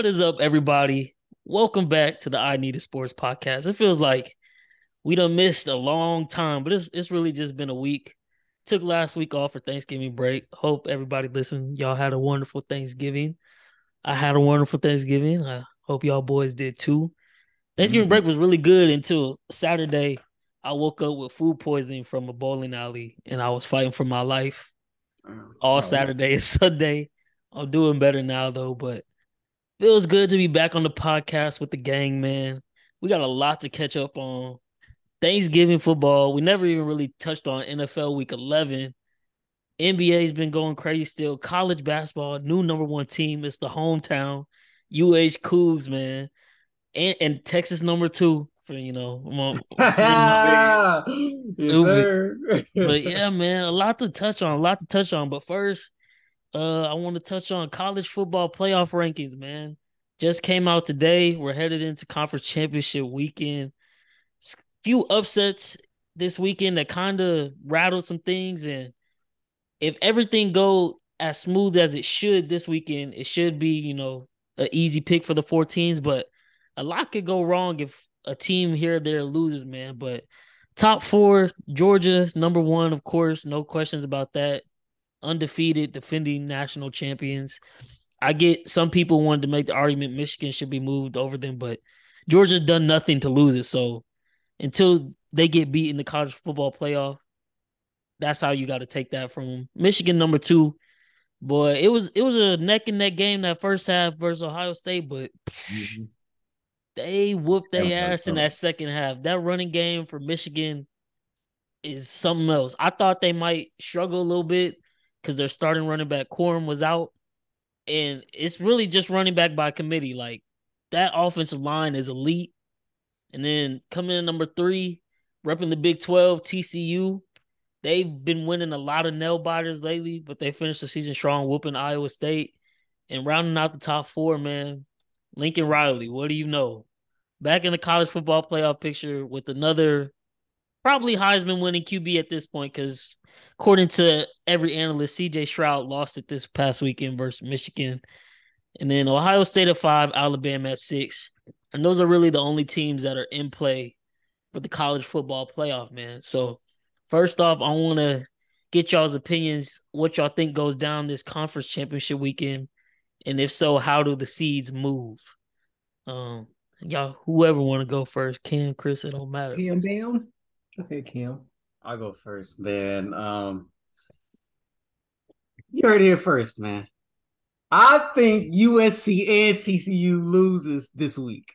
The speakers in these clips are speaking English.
What is up, everybody? Welcome back to the I Need a Sports podcast. It feels like we done missed a long time, but it's really just been a week. Took last week off for Thanksgiving break. Hope everybody listened. Y'all had a wonderful Thanksgiving. I had a wonderful Thanksgiving. I hope y'all boys did too. Thanksgiving Mm. break was really good until Saturday. I woke up with food poisoning from a bowling alley and I was fighting for my life all Oh, Saturday and Sunday. I'm doing better now though, but feels good to be back on the podcast with the gang, man. We got a lot to catch up on. Thanksgiving football. We never even really touched on NFL Week 11. NBA's been going crazy still. College basketball, new number one team. It's the hometown. UH Cougs, man. And Texas number two for, forgetting my man. yes, Stupid. sir. But yeah, man, a lot to touch on. A lot to touch on. But first, I want to touch on college football playoff rankings, man. Just came out today. We're headed into conference championship weekend. Few upsets this weekend that kind of rattled some things, and if everything go as smooth as it should this weekend, it should be an easy pick for the 14s. But a lot could go wrong if a team here or there loses, man. But top four, Georgia number one, of course, no questions about that. Undefeated, defending national champions. I get some people wanted to make the argument Michigan should be moved over them, but Georgia's done nothing to lose it. So until they get beat in the college football playoff, that's how you got to take that from them. Michigan number two, boy, it was a neck and neck game that first half versus Ohio State, but Mhm. they whooped That their was ass in tough. that second half. That running game for Michigan is something else. I thought they might struggle a little bit because their starting running back Corum was out, and it's really just running back by committee. Like that offensive line is elite. And then coming in number three, repping the Big 12, TCU. They've been winning a lot of nail biters lately, but they finished the season strong, whooping Iowa State and rounding out the top four, man. Lincoln Riley, what do you know? Back in the college football playoff picture with another probably Heisman winning QB at this point, because according to every analyst, CJ Stroud lost it this past weekend versus Michigan. And then Ohio State at five, Alabama at six. And those are really the only teams that are in play for the college football playoff, man. So first off, I want to get y'all's opinions, what y'all think goes down this conference championship weekend, and if so, how do the seeds move? Um, y'all, whoever want to go first, Cam, Chris, it don't matter. Cam down. Okay, Cam. I'll go first, man. You heard it here first, man. I think USC and TCU loses this week.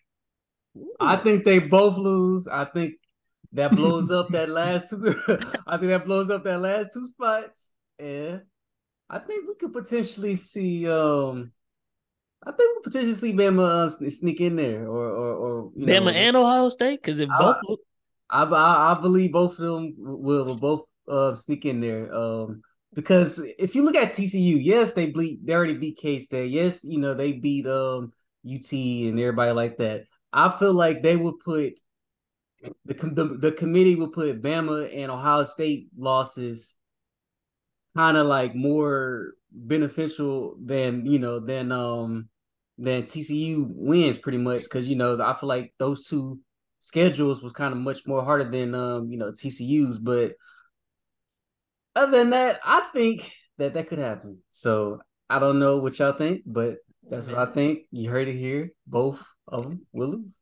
I Ooh. think they both lose. I think that blows up that last two. I think that blows up that last two spots. And I think we could potentially see I think we potentially see Bama sneak in there, or Bama and Ohio State, because if both I, I believe both of them will both sneak in there. Because if you look at TCU, yes, they already beat K State. Yes, they beat UT and everybody like that. I feel like they would put the committee would put Bama and Ohio State losses kind of like more beneficial than TCU wins pretty much, because I feel like those two schedules was kind of much more harder than TCU's. But other than that, I think that could happen. So I don't know what y'all think, but that's what I man, think. You heard it here. Both of them will lose.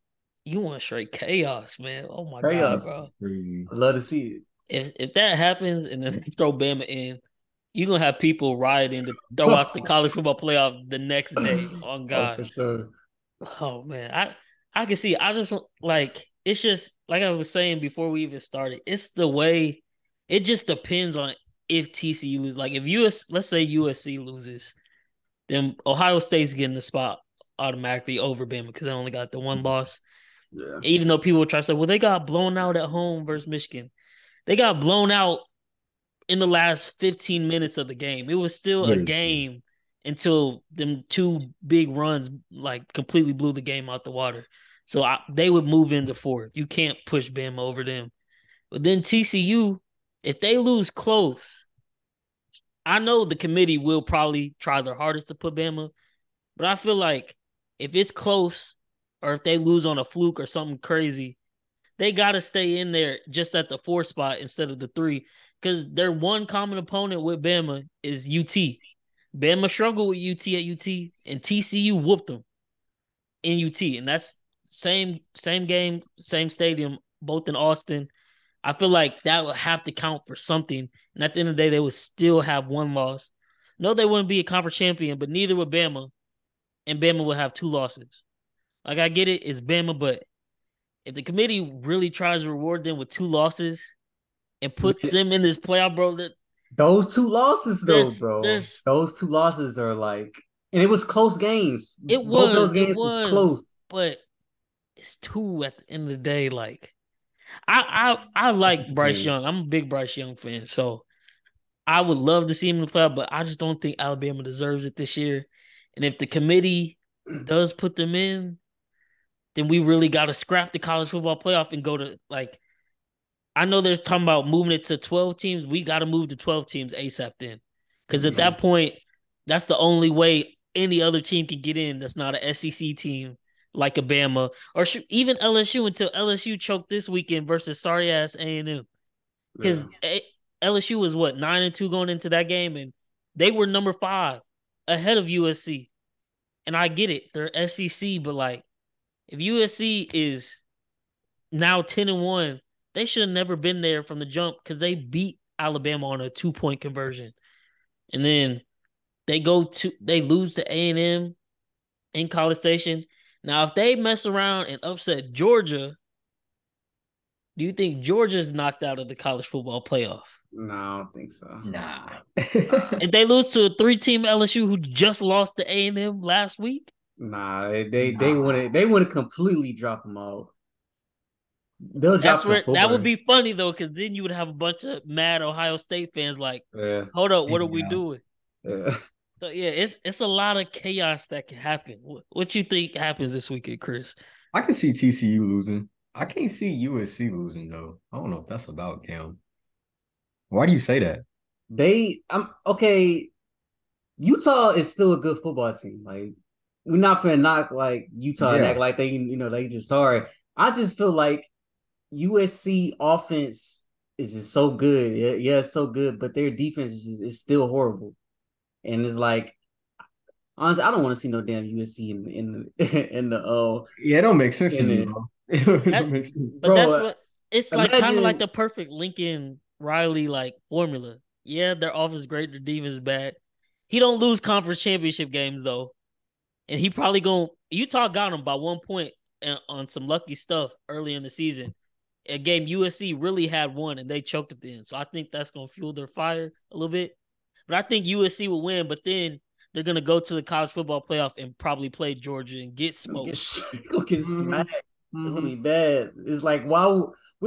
you want straight chaos, man. Oh my god, Chaos. bro. I love to see it. If that happens and then throw Bama in, you're gonna have people rioting to throw out the college football playoff the next day. On Oh, God. for sure. Oh man. I can see. I just like it's just like I was saying before we even started. It's the way it just depends on if TCU loses. Like if let's say USC loses, then Ohio State's getting the spot automatically over Bama because they only got the one loss. Yeah. Even though people try to say, well, they got blown out at home versus Michigan. They got blown out in the last 15 minutes of the game. It was still a Literally. game until them two big runs like completely blew the game out the water. So they would move into fourth. You can't push Bama over them. But then TCU, if they lose close, I know the committee will probably try their hardest to put Bama, but I feel like if it's close or if they lose on a fluke or something crazy, they got to stay in there just at the 4 spot instead of the 3 because their one common opponent with Bama is UT. Bama struggled with UT at UT, and TCU whooped them in UT, and that's same game, same stadium, both in Austin. I feel like that would have to count for something, and at the end of the day, they would still have one loss. No, they wouldn't be a conference champion, but neither would Bama, and Bama would have 2 losses. Like I get it, it's Bama, but if the committee really tries to reward them with 2 losses and puts them in this playoff, bro, that Those two losses, though, bro. there's Those two losses are like, and it was close games. it Both of was those it games was was, close. but it's 2 at the end of the day. Like I That's like what you Bryce think. Young. I'm a big Bryce Young fan, so I would love to see him in the playoff, but I just don't think Alabama deserves it this year. And if the committee does put them in, then we really got to scrap the college football playoff and go to like I know there's talking about moving it to 12 teams. We got to move to 12 teams ASAP then. Because at Yeah, that point, that's the only way any other team can get in that's not an SEC team like a Bama or even LSU until LSU choked this weekend versus sorry ass A&M. yeah. Because LSU was what 9-2 going into that game, and they were number 5 ahead of USC. And I get it, they're SEC, but like if USC is now 10-1, they should have never been there from the jump because they beat Alabama on a 2-point conversion. And then they lose to A&M in College Station. Now, if they mess around and upset Georgia, do you think Georgia's knocked out of the college football playoff? No, I don't think so. Nah. If they lose to a 3-team LSU who just lost to A&M last week, Nah, they Nah. they want to completely drop them out. They'll that's drop the where that would four. be funny though, because then you would have a bunch of mad Ohio State fans like, Yeah, hold up, what are we Yeah. doing? yeah. So yeah, it's a lot of chaos that can happen. What you think happens this weekend, Chris? I can see TCU losing. I can't see USC losing though. I don't know if that's about Cam. Why do you say that? I'm okay. Utah is still a good football team. Like we're not finna knock like Utah and act Yeah. like they just sorry. I just feel like USC offense is just so good. Yeah, it's so good, but their defense is still horrible. And it's like honestly, I don't want to see no damn USC in the in the Yeah, it don't make sense to in me, the bro. It That, don't make sense. but that's bro. what it's like, kind of like Imagine the perfect Lincoln Riley like formula. Yeah, their offense is great, their defense is bad. He don't lose conference championship games though, and he probably going Utah got him by 1 point on some lucky stuff early in the season. A game USC really had one and they choked at the end, so I think that's gonna fuel their fire a little bit. But I think USC will win, but then they're gonna go to the college football playoff and probably play Georgia and get gonna smoked. get Mm-hmm. smacked. It's gonna Mm-hmm. be bad. It's like we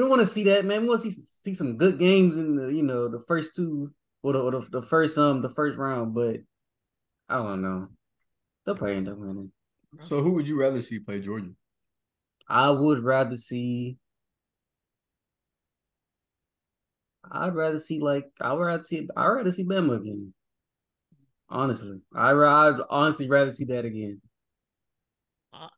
don't want to see that, man. We want to see some good games in the the first two or the first round, but I don't know. They'll probably end up winning. So who would you rather see play Georgia? I would rather see. I'd rather see Bama again. Honestly, I'd honestly rather see that again.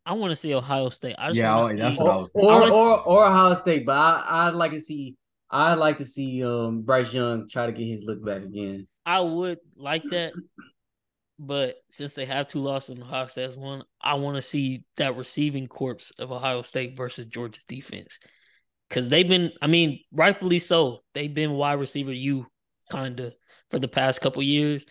I want to see Ohio State. I just Yeah, want to that's see. what I Or was I thinking. or want to. or, or Ohio State, but I'd like to see Bryce Young try to get his look back again. I would like that, but since they have 2 losses and Ohio State has 1, I want to see that receiving corpse of Ohio State versus Georgia's defense because they've been. I mean, rightfully so. They've been wide receiver kind of for the past couple years,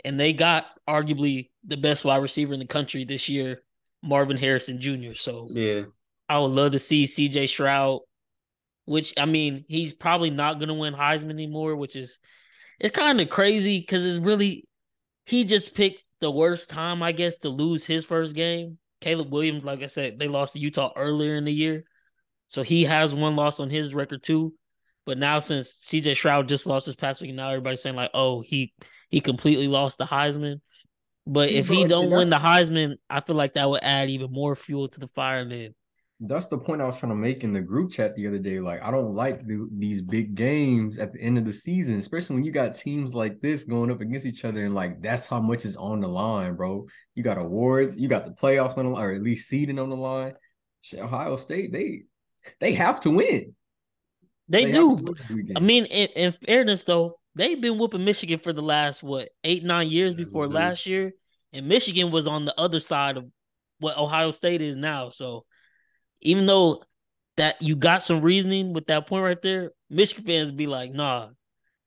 and they got arguably the best wide receiver in the country this year, Marvin Harrison Jr. So Yeah. I would love to see CJ Stroud, which I mean, he's probably not going to win Heisman anymore, which is it's kind of crazy because it's really he just picked the worst time, I guess, to lose his first game. Caleb Williams, like I said, they lost to Utah earlier in the year, so he has 1 loss on his record too. But now since CJ Stroud just lost his past week, now everybody's saying like, oh, he completely lost the Heisman. But See, if he bro, don't that's win the Heisman, I feel like that would add even more fuel to the fire. Then That's the point I was trying to make in the group chat the other day. Like, I don't like these big games at the end of the season, especially when you got teams like this going up against each other, and like that's how much is on the line, bro. You got awards, you got the playoffs on the line, or at least seeding on the line. Shit, Ohio State, they have to win. They They have do. to win every I game. mean, in fairness though, they've been whooping Michigan for the last what 8-9 years before Mhm. last year, and Michigan was on the other side of what Ohio State is now. So even though that you got some reasoning with that point right there, Michigan fans be like, nah,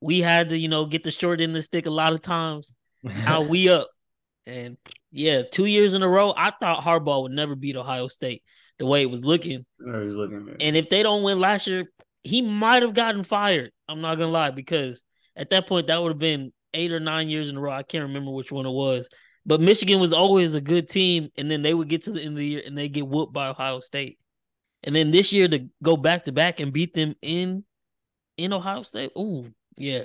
we had to, get the short end of the stick a lot of times. Now we up. And yeah, 2 years in a row, I thought Harbaugh would never beat Ohio State the way it was looking. Or he's looking at And if they don't win last year, he might have gotten fired. I'm not gonna lie, because at that point that would have been 8 or 9 years in a row. I can't remember which one it was. But Michigan was always a good team, and then they would get to the end of the year and they get whooped by Ohio State. And then this year to go back to back and beat them in Ohio State. Ooh, yeah.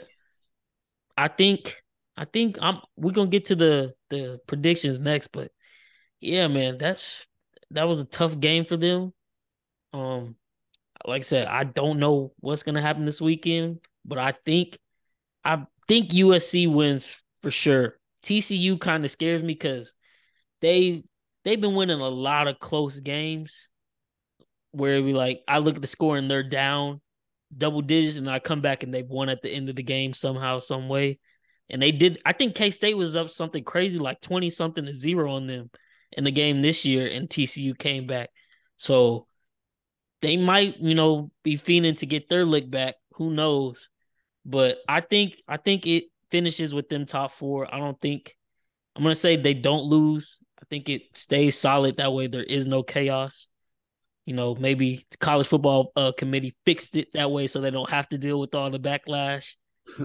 I think I'm we're gonna get to the predictions next, but yeah, man, that was a tough game for them. Um, like I said, I don't know what's gonna happen this weekend, but I think USC wins for sure. TCU kind of scares me because they they've been winning a lot of close games where we like I look at the score and they're down double digits, and I come back and they've won at the end of the game somehow, some way. And they did. I think K State was up something crazy, like 20 something to 0 on them in the game this year, and TCU came back. So they might, be fiending to get their lick back. Who knows? But I think it finishes with them top four. I don't think I'm gonna say they don't lose. I think it stays solid. That way there is no chaos. Maybe the college football committee fixed it that way so they don't have to deal with all the backlash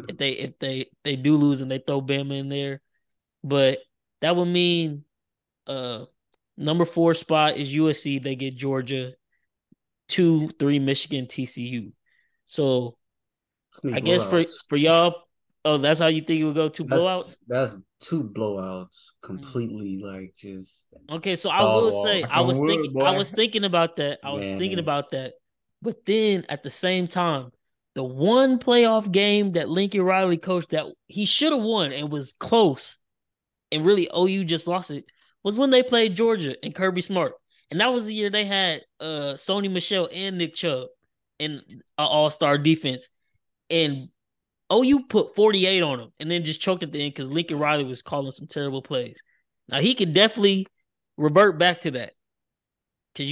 if they do lose and they throw Bama in there. But that would mean uh number 4 spot is USC. They get Georgia. 2, 3 Michigan, TCU. So any I guess for blowouts. for y'all, oh, that's how you think it would go, 2 That's blowouts. that's two blowouts Mm. completely, like just Okay, so I dog will say Knock walk. I on was thinking wood, I boy. was thinking about that. I was thinking Man, about that. But then at the same time, the one playoff game that Lincoln Riley coached that he should have won and was close, and really OU just lost it, was when they played Georgia and Kirby Smart. And that was the year they had Sony Michelle and Nick Chubb in an all-star defense. And OU put 48 on him and then just choked at the end because Lincoln Riley was calling some terrible plays. Now he could definitely revert back to that because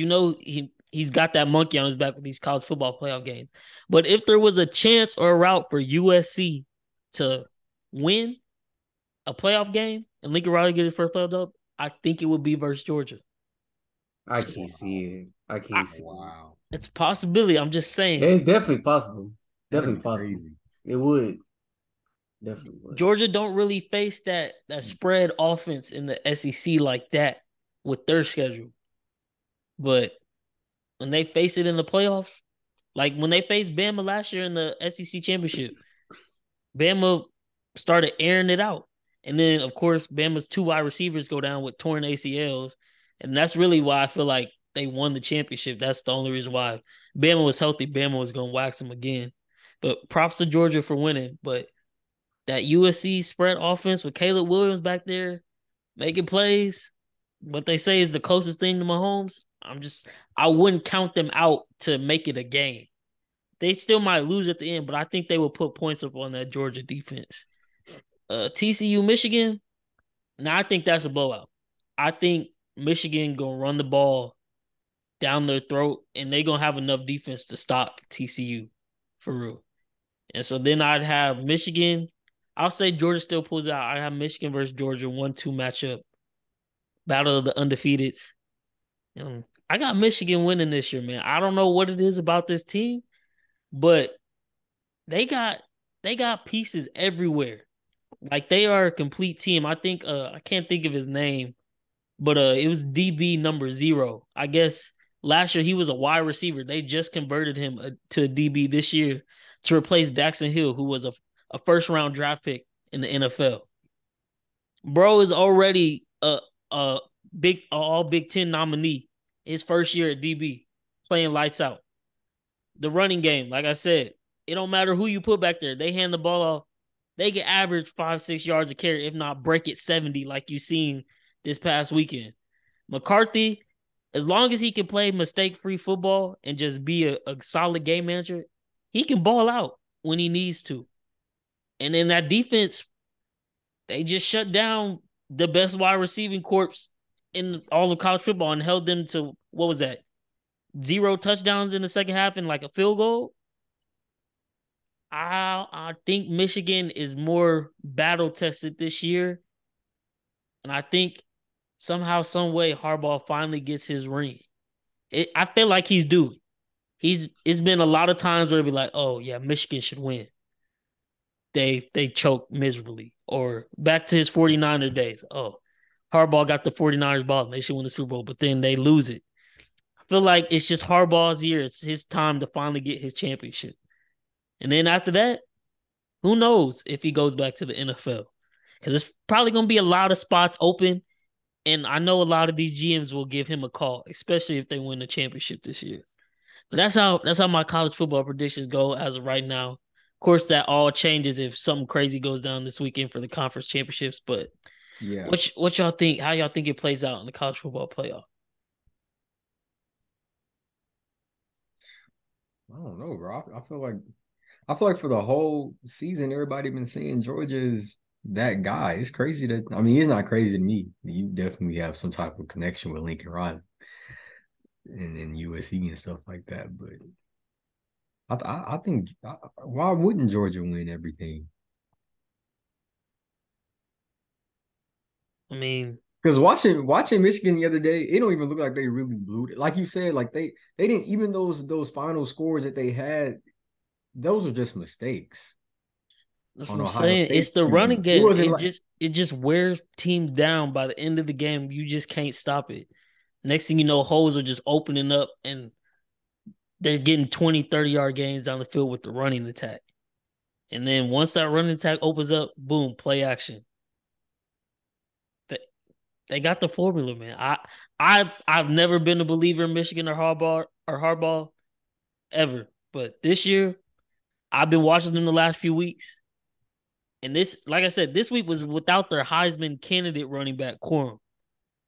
he's got that monkey on his back with these college football playoff games. But if there was a chance or a route for USC to win a playoff game and Lincoln Riley get his first playoff dub, I think it would be versus Georgia. I Wow. can't see it. I I, can't see it. Wow. it's a possibility. I'm just Yeah, saying. it's definitely possible. That'd Definitely be possible. crazy. It would. Definitely would. Georgia don't really face that spread offense in the SEC like that with their schedule. But when they face it in the playoffs, like when they faced Bama last year in the SEC championship, Bama started airing it out. And then, of course, Bama's 2 wide receivers go down with torn ACLs. And that's really why I feel like they won the championship. That's the only reason why. Bama was healthy. Bama was going to wax them again. But props to Georgia for winning. But that USC spread offense with Caleb Williams back there making plays, what they say is the closest thing to Mahomes. I wouldn't count them out to make it a game. They still might lose at the end, but I think they will put points up on that Georgia defense. TCU Michigan. Now I think that's a blowout. I think Michigan gonna run the ball down their throat, and they gonna have enough defense to stop TCU for real. And so then I'd have Michigan. I'll say Georgia still pulls out. I have Michigan versus Georgia 1-2 matchup, battle of the undefeateds. I got Michigan winning this year, man. I don't know what it is about this team, but they got they got pieces everywhere. Like they are a complete team. I think I can't think of his name, but it was DB number 0. I guess last year he was a wide receiver. They just converted him to a DB this year to replace Daxon Hill, who was a first round draft pick in the NFL. Bro is already a big all Big Ten nominee his first year at DB. playing lights out. The running game, like I said, it don't matter who you put back there. They hand the ball off. They can average 5-6 yards a carry, if not break it 70, like you seen this past weekend. McCarthy, as long as he can play mistake-free football and just be a solid game manager, he can ball out when he needs to. And then that defense, they just shut down the best wide receiving corps in all of college football and held them to, what was that? 0 touchdowns in the second half and like a field goal. I think Michigan is more battle tested this year. And I think somehow, some way, Harbaugh finally gets his ring. I feel like he's due. It's been a lot of times where it'd be like, oh yeah, Michigan should win. They choke miserably. Or back to his 49er days. Oh, Harbaugh got the 49ers ball and they should win the Super Bowl, but then they lose it. I feel like it's just Harbaugh's year. It's his time to finally get his championship. And then after that, who knows if he goes back to the NFL? Because it's probably going to be a lot of spots open. And I know a lot of these GMs will give him a call, especially if they win the championship this year. But that's how my college football predictions go as of right now. Of course, that all changes if something crazy goes down this weekend for the conference championships. But Yeah. what y'all think? How y'all think it plays out in the college football playoff? I don't know, bro. I feel like for the whole season, everybody been saying Georgia is that guy. It's crazy that he's not crazy to me. You definitely have some type of connection with Lincoln Riley and USC and stuff like that. But I think why wouldn't Georgia win everything? I mean, because watching Michigan the other day, it don't even look like they really blew it. Like you said, like they didn't, even those final scores that they had, those were just mistakes that's on what I'm Ohio saying. It's State's the running end. It game. wasn't like It just wears teams down by the end of the game. You just can't stop it. Next thing you know, holes are just opening up and they're getting 20, 30-yard gains down the field with the running attack. And then once that running attack opens up, boom, play action. They got the formula, man. I've never been a believer in Michigan or Harbaugh ever. But this year, I've been watching them the last few weeks. And this, like I said, this week was without their Heisman candidate running back, Quorum.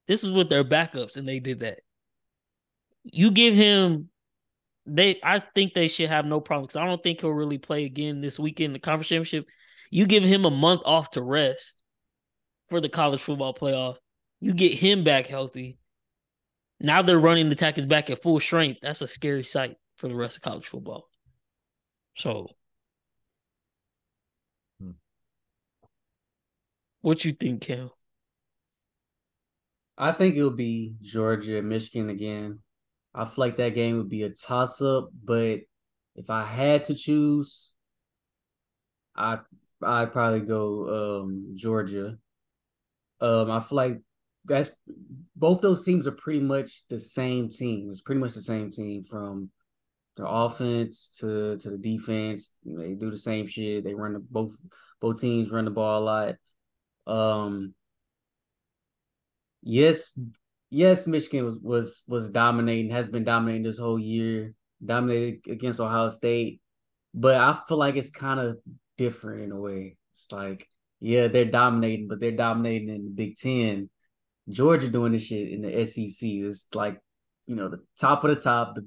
This was with their backups, and they did that. You give him, I think they should have no problem, because I don't think he'll really play again this weekend in the conference championship. You give him a month off to rest for the college football playoff. You get him back healthy. Now their running attack is back at full strength. That's a scary sight for the rest of college football. So, what you think, Cam? I think it'll be Georgia, Michigan again. I feel like that game would be a toss-up, but if I had to choose, I'd probably go Georgia. I feel like that's both those teams are pretty much the same team. It's pretty much the same team, from the offense to the defense. They do the same shit. They run both teams run the ball a lot. Um, yes, Michigan was dominating, has been dominating this whole year, dominated against Ohio State, but I feel like it's kind of different in a way. It's like, yeah, they're dominating, but they're dominating in the Big Ten. Georgia doing this shit in the SEC. It's like, the top of the top, the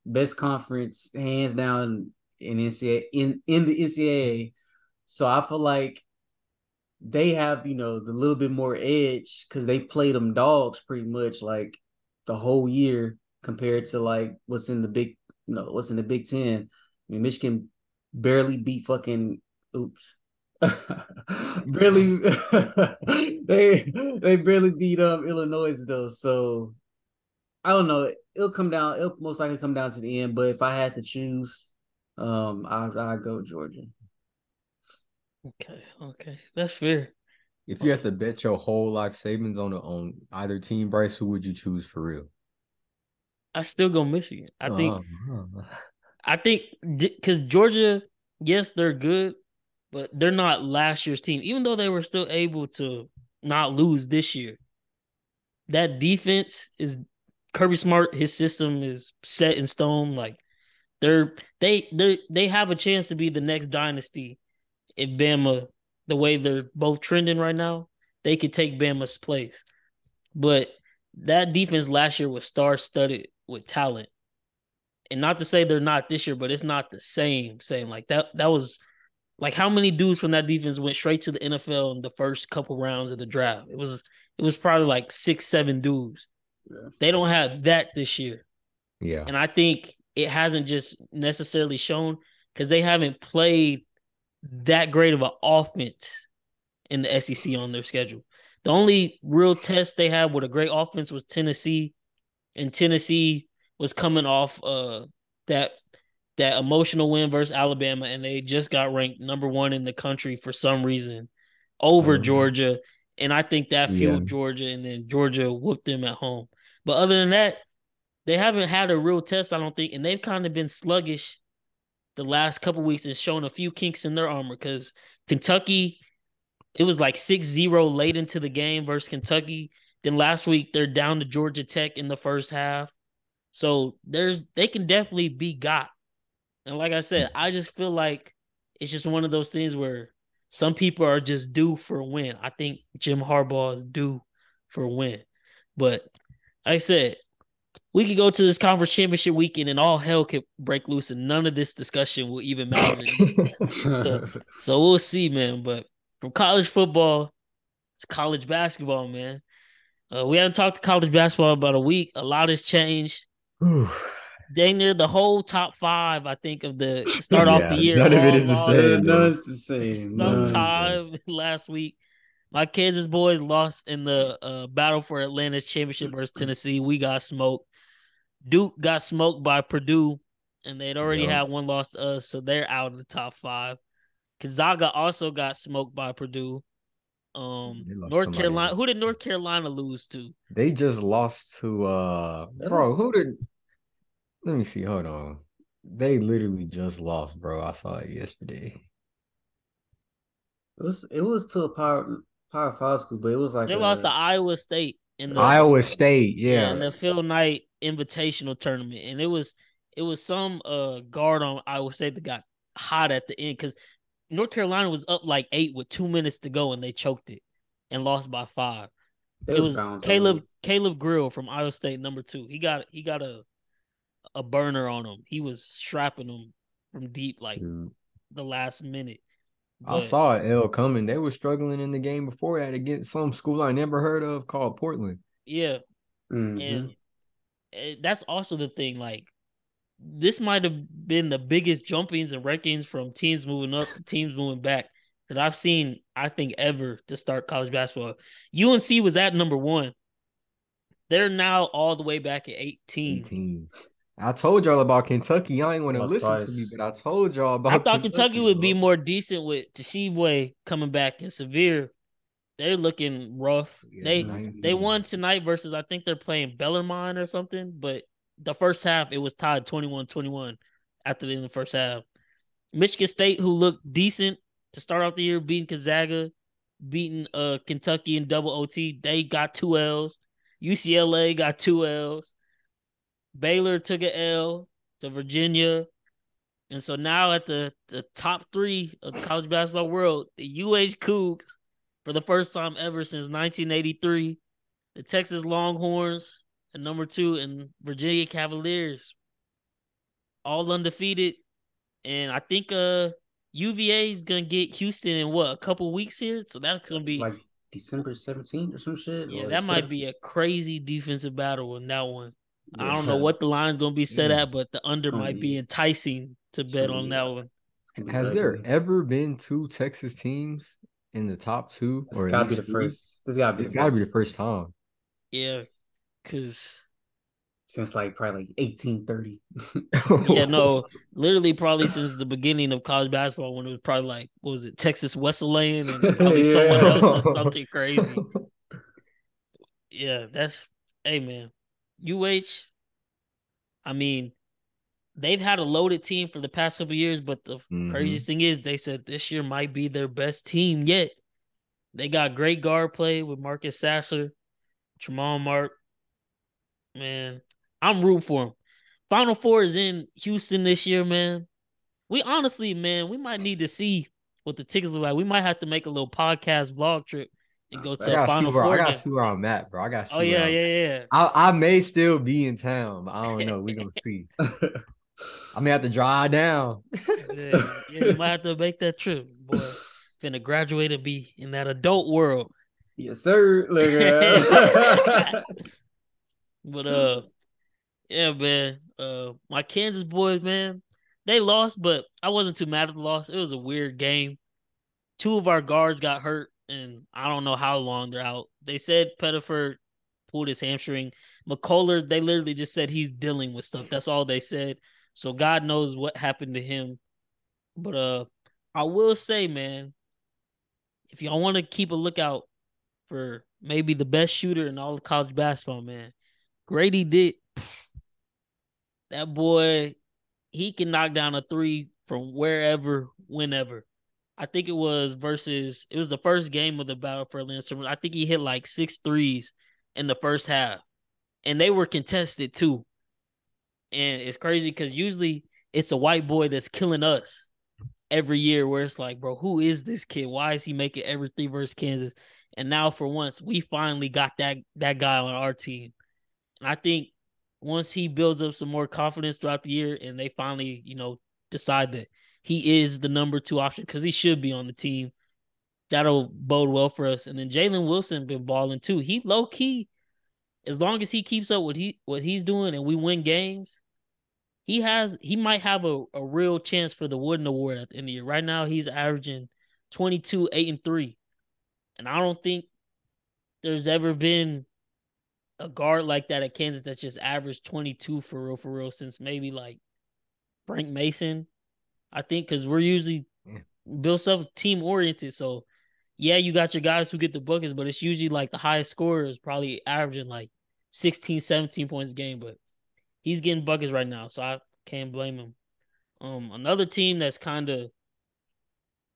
best conference, hands down, in NCAA, in the NCAA. So I feel like they have, the little bit more edge because they play them dogs pretty much like the whole year, compared to like what's in the Big Ten. I mean, Michigan barely beat fucking oops. barely they barely beat Illinois though. So I don't know. It'll most likely come down to the end, but if I had to choose, I'd go Georgia. Okay. That's fair. if you had to bet your whole life savings on either team, Bryce, who would you choose for real? I still go Michigan. Uh, I think because Georgia, yes, they're good, but they're not last year's team. Even though they were still able to not lose this year, that defense is Kirby Smart, his system is set in stone. Like they have a chance to be the next dynasty if Bama, the way they're both trending right now, they could take Bama's place. But that defense last year was star-studded with talent. And not to say they're not this year, but it's not the same. Saying like that was like how many dudes from that defense went straight to the NFL in the first couple rounds of the draft? It was probably like 6-7 dudes. Yeah. They don't have that this year. Yeah. And I think it hasn't just necessarily shown because they haven't played that great of an offense in the SEC on their schedule. The only real test they had with a great offense was Tennessee, and Tennessee was coming off that emotional win versus Alabama, and they just got ranked number 1 in the country for some reason over Georgia, and I think that fueled Georgia, and then Georgia whooped them at home. But other than that, they haven't had a real test, I don't think, and they've kind of been sluggish the last couple weeks and shown a few kinks in their armor because Kentucky, it was like 6-0 late into the game versus Kentucky. Then last week, they're down to Georgia Tech in the first half. So they can definitely be got. And like I said, I just feel like it's just one of those things where some people are just due for a win. I think Jim Harbaugh is due for a win. But like I said, we could go to this conference championship weekend and all hell could break loose and none of this discussion will even matter to me. So we'll see, man. But from college football to college basketball, man. We haven't talked to college basketball about a week. A lot has changed. Dang near the whole top 5, I think, of the to start off the year. None of it is the lost same. None's the same. sometime last week. My Kansas boys lost in the battle for Atlanta's championship versus Tennessee. We got smoked. Duke got smoked by Purdue, and they'd already had one loss to us, so they're out of the top 5. Gonzaga also got smoked by Purdue. North Carolina. Else. Who did North Carolina lose to? They just lost to who did let me see, hold on. They literally just lost, bro. I saw it yesterday. It was to a power 5 school, but it was like they lost to Iowa State in the Iowa State, in the Phil Knight Invitational tournament, and it was some guard on Iowa State that got hot at the end because North Carolina was up like 8 with 2 minutes to go, and they choked it and lost by 5. It was Caleb Grill from Iowa State, number 2. He got a burner on him. He was strapping him from deep like the last minute. But I saw L coming. They were struggling in the game before that against some school I never heard of called Portland. Yeah. And that's also the thing. Like, this might have been the biggest jumpings and rankings from teams moving up to teams moving back that I've seen, I think, ever to start college basketball. UNC was at number 1. They're now all the way back at 18. I told y'all about Kentucky. Y'all ain't want to listen to me, but I told y'all about I thought Kentucky would be more decent with Tshiebwe coming back and Severe. They're looking rough. They won tonight versus, I think they're playing Bellarmine or something, but the first half, it was tied 21-21 after the end of the first half. Michigan State, who looked decent to start off the year, beating Gonzaga, beating Kentucky in double OT. They got 2 L's. UCLA got 2 L's. Baylor took an L to Virginia. And so now at the top 3 of the college basketball world, the UH Cougs, for the first time ever since 1983, the Texas Longhorns at number 2, and Virginia Cavaliers, all undefeated. And I think UVA is going to get Houston in a couple weeks here? So that's going to be like December 17th or some shit. Yeah, that might be a crazy defensive battle in that one. I don't know what the line's going to be set at, but the under might be enticing to bet on that one. Has there ever been 2 Texas teams in the top 2? It's got to be the first. It's got to be the first time. Yeah, because since like probably like 1830. Yeah, no, literally probably since the beginning of college basketball when it was probably like, what was it, Texas Wesleyan and probably someone else or something crazy. Yeah, hey man. UH, I mean, they've had a loaded team for the past couple of years, but the craziest thing is they said this year might be their best team yet. They got great guard play with Marcus Sasser, Tremont Mark. Man, I'm rooting for him. Final Four is in Houston this year, man. We honestly, man, we might need to see what the tickets look like. We might have to make a little podcast vlog trip and go I to a gotta see Final where I Four gotta game. see where I'm at, bro. I gotta Oh see where yeah, I'm. yeah, I may still be in town, but I don't know. We're gonna see. I may have to drive down. yeah. Yeah, you might have to make that trip, boy. Finna graduate and be in that adult world. Yes, sir. Look, But yeah, man. My Kansas boys, man, they lost, but I wasn't too mad at the loss. It was a weird game. Two of our guards got hurt, and I don't know how long they're out. They said Pettiford pulled his hamstring. McCullers, they literally just said he's dealing with stuff. That's all they said. So God knows what happened to him. But I will say, man, if y'all want to keep a lookout for maybe the best shooter in all of college basketball, man, Grady Dick, that boy, he can knock down a three from wherever, whenever. I think it was the first game of the Battle for Atlantic. I think he hit like 6 threes in the first half, and they were contested too. And it's crazy because usually it's a white boy that's killing us every year, where it's like, bro, who is this kid? Why is he making every three versus Kansas? And now for once, we finally got that guy on our team. And I think once he builds up some more confidence throughout the year, and they finally, decide that he is the number 2 option because he should be on the team, that'll bode well for us. And then Jalen Wilson been balling too. He low key, as long as he keeps up what he's doing and we win games, he might have a real chance for the Wooden Award at the end of the year. Right now, he's averaging 22, 8, and 3. And I don't think there's ever been a guard like that at Kansas that just averaged 22 for real since maybe like Frank Mason. I think because we're usually built up team oriented. So yeah, you got your guys who get the buckets, but it's usually like the highest scorer is probably averaging like 16, 17 points a game, but he's getting buckets right now, so I can't blame him. Another team that's kind of,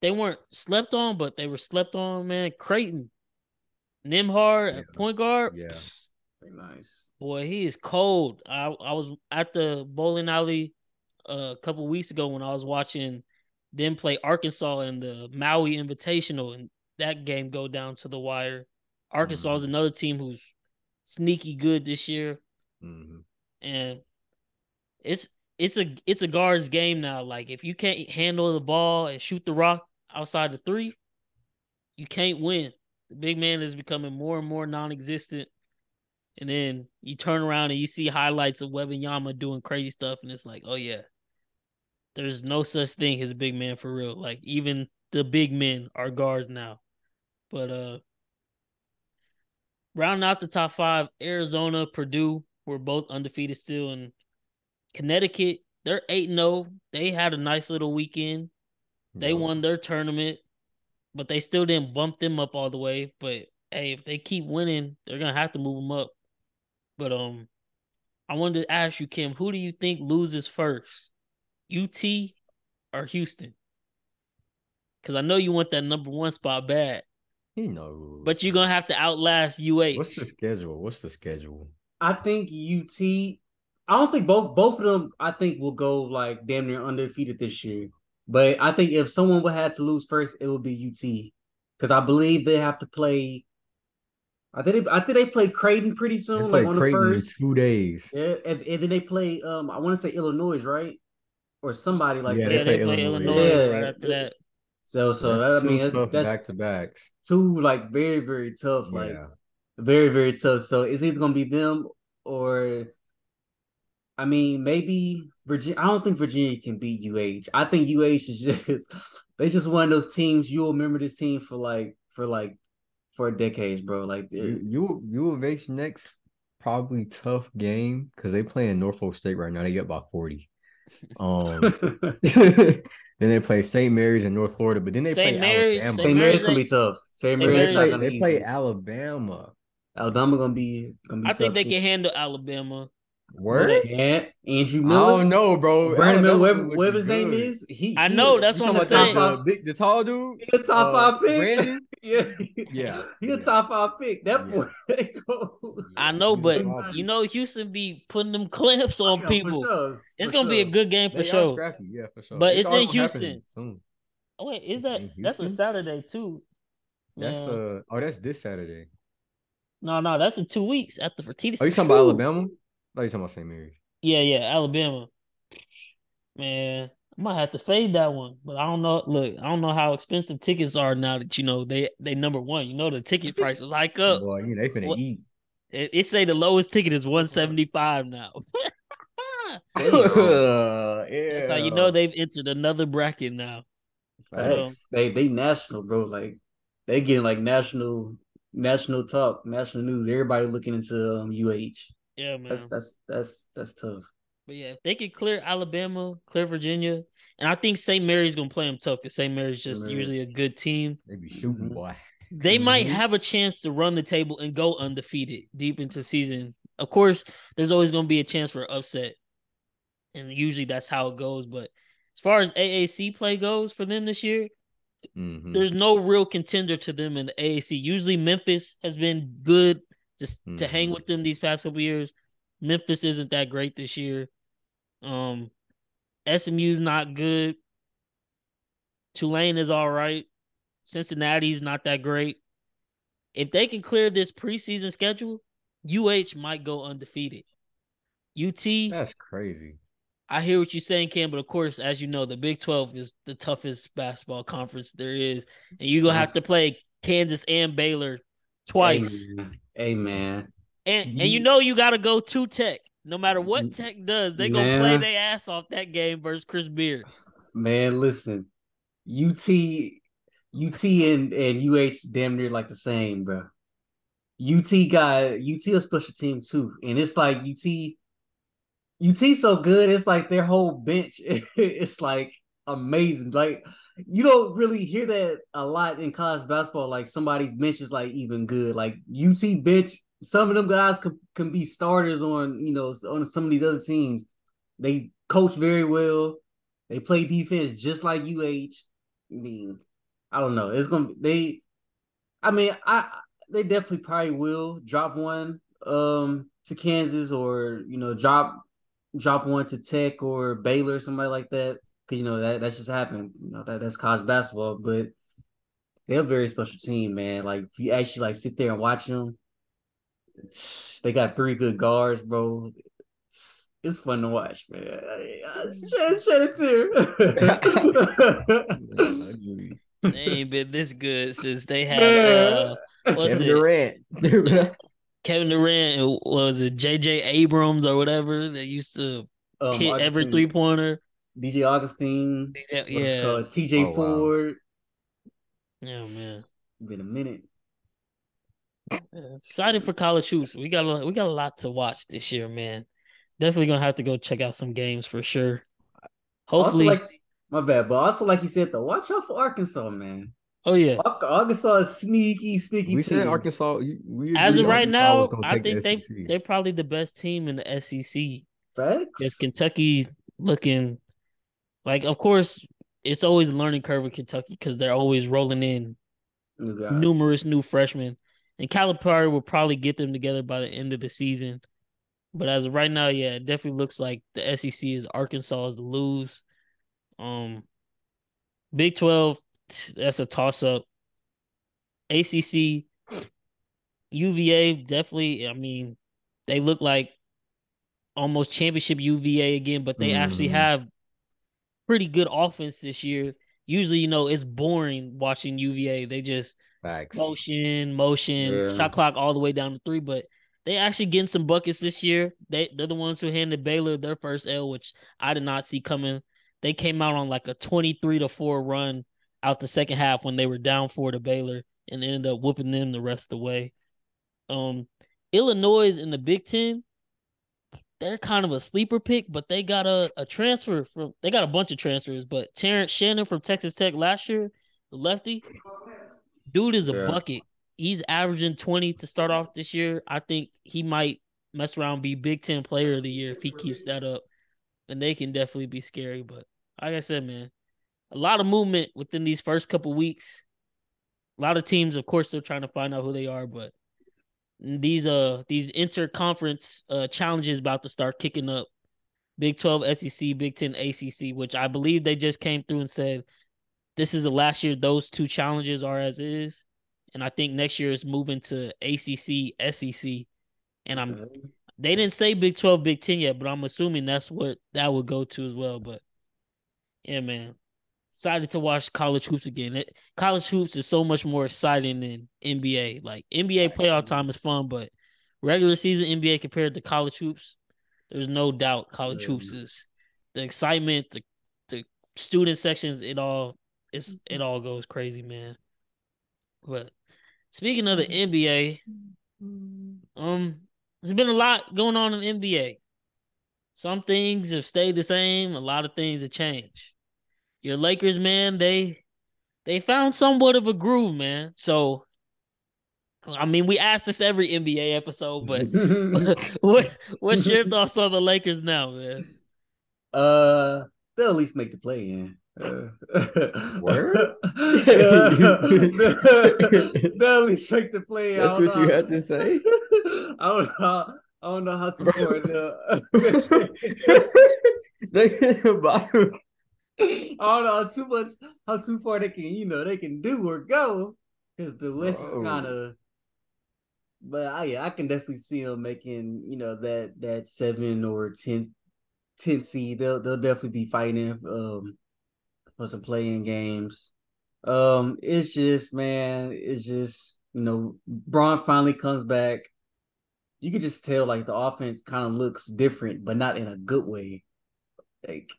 they weren't slept on, but they were slept on, man. Creighton. Nimhard at point guard. Yeah. very nice. Boy, he is cold. I was at the bowling alley a couple weeks ago when I was watching them play Arkansas in the Maui Invitational, and that game go down to the wire. Arkansas is another team who's sneaky good this year, and it's a guard's game now. Like if you can't handle the ball and shoot the rock outside the three, you can't win. The big man is becoming more and more non-existent. And then you turn around and you see highlights of Wembanyama doing crazy stuff, and it's like, oh yeah, there's no such thing as a big man for real. Like even the big men are guards now. But rounding out the top 5, Arizona, Purdue were both undefeated still, and Connecticut, they're 8-0. They had a nice little weekend. They won their tournament, but they still didn't bump them up all the way. But hey, if they keep winning, they're gonna have to move them up. But I wanted to ask you, Kim, who do you think loses first, UT or Houston? Because I know you want that number 1 spot bad. He knows. But you're gonna have to outlast UH. What's the schedule? I think UT. I don't think both of them. I think will go like damn near undefeated this year. But I think if someone would have to lose first, it would be UT because I believe they have to play. I think they play Creighton pretty soon, They play like on Creighton the first. in 2 days. Yeah, and then they play. I want to say Illinois, right, or somebody like that. Yeah, they play Illinois right after that. So that's I mean tough that's back-to-backs. 2 like very very tough, like very very tough. So it's either gonna be them or. I mean, maybe Virginia. I don't think Virginia can beat UH. I think UH is just they just one of those teams you'll remember this team for decades, bro. Like U of H next probably tough game because they play in Norfolk State right now. They get about 40. Then they play St. Mary's in North Florida, but then they play Alabama. St. Mary's gonna be tough. St. Mary's they play Alabama. Alabama gonna be I think they can handle Alabama. Word? Yeah, Andrew Miller. I don't know, bro. Brandon Miller, whatever his name is. I know, that's what I'm saying. The tall dude? The top 5 pick. Brandon? Yeah, He a yeah, top 5 pick. That yeah, boy, they go. I yeah. know, He's a but problem. Houston be putting them clamps Oh, on yeah, for people. sure, It's for gonna be a sure. good game for They are sure. scrappy, yeah, for sure. But It's it's all in gonna happen Houston. soon. Oh wait, is In that's a Houston? Saturday too, That's man? that's this Saturday. No, that's in 2 weeks after for Oh, you TDC. talking about Shoo. Alabama? Oh, you talking about St. Mary's? Yeah, Alabama. Man, I might have to fade that one, but I don't know. Look, I don't know how expensive tickets are now that they number one. The ticket prices hike up. Boy, they finna What eat. it say the lowest ticket is 175 now. Damn. That's how you Yeah. know they've entered another bracket now. But Facts. They national, bro. Like they getting like national talk, national news. Everybody looking into UH. yeah, That's man. that's that's tough. But yeah, if they could clear Alabama, clear Virginia, and I think St. Mary's gonna play them tough because St. Mary's just usually a good team. They be shooting, Mm-hmm. boy. They might have a chance to run the table and go undefeated deep into the season. Of course, there's always gonna be a chance for upset, and usually that's how it goes. But as far as AAC play goes for them this year, Mm-hmm. there's no real contender to them in the AAC. Usually Memphis has been good to hang Mm-hmm. with them these past couple years. Memphis isn't that great this year. Um, SMU's not good. Tulane is all right. Cincinnati's not that great. If they can clear this preseason schedule, UH might go undefeated. UT, That's crazy. I hear what you're saying, Cam, but of course, as you know, the Big 12 is the toughest basketball conference there is. And you're going to have That's to play Kansas and Baylor twice. hey man. And You you got to go to Tech. No matter what Tech does, they're going to play man, their ass off that game versus Chris Beard. man, listen. UT and UH damn near like the same, bro. UT a special team too. And it's like UT so good, it's like their whole bench it's like amazing. Like you don't really hear that a lot in college basketball. Like somebody's bench is like even good. Like UT bench, some of them guys can be starters on on some of these other teams. They coach very well. They play defense just like UH. I mean, I don't know. It's gonna they. I mean, they definitely probably will drop one to Kansas or drop one to Tech or Baylor, somebody like that. Because that's just happened. That's college basketball, but they're a very special team, man. Like if you actually like sit there and watch them, they got three good guards, bro. It's fun to watch, man. Shed a tear. Ugly. They ain't been this good since they had Man. what's Kevin it? Durant. Kevin Durant and was it JJ Abrams or whatever that used to hit every Augustine, 3-pointer. DJ Augustine, what's it Yeah. called? TJ Oh wow. Ford. Yeah, man. Been a minute. Yeah, excited for college hoops. We got a lot to watch this year, man. Definitely gonna have to go check out some games for sure. Also, Hopefully, like my bad, but also like you said though, watch out for Arkansas, man. oh yeah. Arkansas is sneaky We said team. Arkansas. We As agreed of right Arkansas was now, gonna I take the think SEC. they're probably the best team in the SEC. Because Facts. Kentucky's looking like, of course, it's always a learning curve with Kentucky because they're always rolling in Oh God. numerous new freshmen. And Calipari will probably get them together by the end of the season. But as of right now, yeah, it definitely looks like the SEC is Arkansas is to lose. Um, Big 12, that's a toss up. ACC, UVA, definitely. I mean, they look like almost championship UVA again, but they actually Mm-hmm. have pretty good offense this year. Usually, it's boring watching UVA. They just Facts. motion, Yeah. shot clock all the way down to 3. But they actually getting some buckets this year. They're the ones who handed Baylor their first L, which I did not see coming. They came out on like a 23-4 run out the second half when they were down 4 to Baylor and ended up whooping them the rest of the way. Illinois in the Big Ten, they're kind of a sleeper pick, but they got a transfer from they got a bunch of transfers, but Terrence Shannon from Texas Tech last year, the lefty, dude is a Yeah. bucket. He's averaging 20 to start off this year. I think he might mess around be Big Ten player of the year if he keeps that up. And they can definitely be scary. But like I said, man, a lot of movement within these first couple weeks. A lot of teams, of course, they're trying to find out who they are, but these interconference challenges about to start kicking up. Big 12, SEC, Big 10, ACC, which I believe they just came through and said this is the last year those two challenges are as is. And I think next year is moving to ACC, SEC. And they didn't say Big 12, Big 10 yet, but I'm assuming that's what that would go to as well. But yeah, man. Excited to watch college hoops again. College hoops is so much more exciting than NBA. Like NBA playoff time is fun, but regular season NBA compared to college hoops, there's no doubt college hoops is the excitement, the student sections, it all goes crazy, man. But speaking of the NBA, there's been a lot going on in the NBA. Some things have stayed the same, a lot of things have changed. Your Lakers, man, they found somewhat of a groove, man. So, I mean, we ask this every NBA episode, but what's your thoughts on the Lakers now, man? They'll at least make the play in. Word? They'll at least make the play. That's what you had to say? I don't know how too far I don't know how too far they can, they can do or go. Because the list is kind of, but I can definitely see them making, that 7 or 10 seed. They'll definitely be fighting for some playing games. It's just, man, Braun finally comes back. You could just tell like the offense kind of looks different, but not in a good way. Like,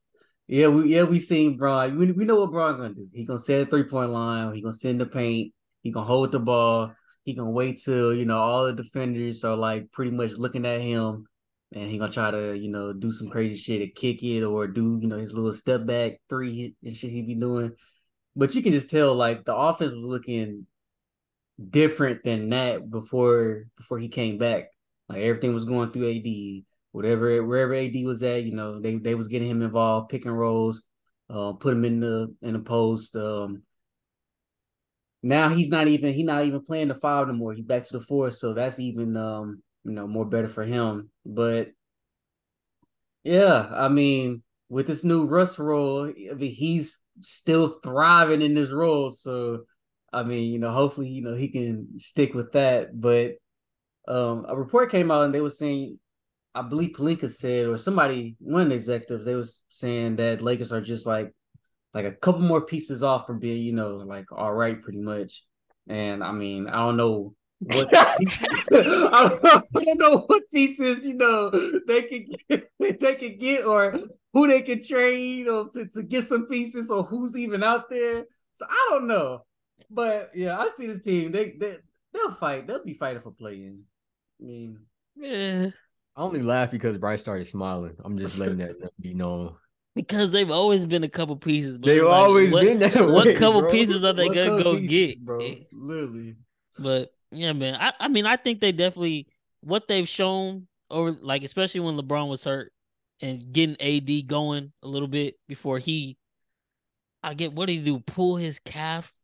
we seen Braun. We know what Braun gonna do. He gonna set a 3-point line. He gonna send the paint. He gonna hold the ball. He gonna wait till all the defenders are like pretty much looking at him, and he gonna try to do some crazy shit to kick it or do his little step back three and shit he be doing. But you can just tell like the offense was looking different than that before he came back. Like everything was going through AD. Wherever AD was at, they was getting him involved, pick and rolls, put him in the post. Now he's not even playing the 5 no more. He's back to the 4, so that's even more better for him. But yeah, I mean, with this new Russ role, I mean he's still thriving in this role. So I mean, hopefully, he can stick with that. But a report came out and they were saying, I believe Pelinka said, or somebody, one of the executives, they was saying that Lakers are just like a couple more pieces off from being, like all right, pretty much. And I mean, I don't know what pieces, I don't know what pieces they can get or who they can trade or to get some pieces or who's even out there. So I don't know, but yeah, I see this team. They'll fight. They'll be fighting for play-in. I mean, yeah. I only laugh because Bryce started smiling. I'm just letting that be known. Because they've always been a couple pieces. They've always been that way. What couple bro? pieces are they gonna go get, bro? Literally. But yeah, man. I mean, I think they definitely what they've shown over, like especially when LeBron was hurt and getting AD going a little bit before what did he do? Pull his calf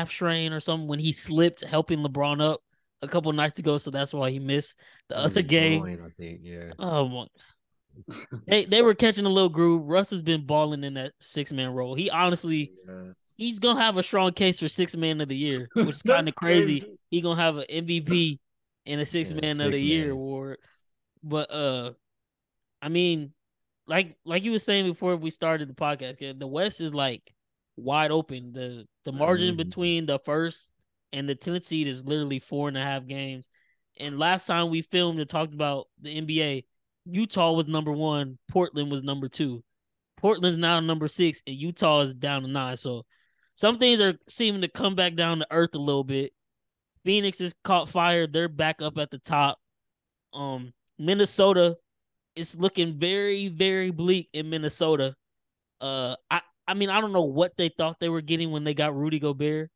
strain or something when he slipped, helping LeBron up a couple nights ago. So that's why he missed the other game. I think, yeah. Oh my. They were catching a little groove. Russ has been balling in that 6-man role. He honestly, he's gonna have a strong case for 6-man of the year, which is kind of crazy. He gonna have an MVP and a 6-man of the year award. But I mean, like you were saying before we started the podcast, the West is like wide open. The margin between the 1st and the 10th seed is literally 4.5 games. And last time we filmed and talked about the NBA, Utah was number 1. Portland was number 2. Portland's now number 6, and Utah is down to 9. So some things are seeming to come back down to earth a little bit. Phoenix has caught fire. They're back up at the top. Minnesota is looking very, very bleak in Minnesota. I mean, I don't know what they thought they were getting when they got Rudy Gobert,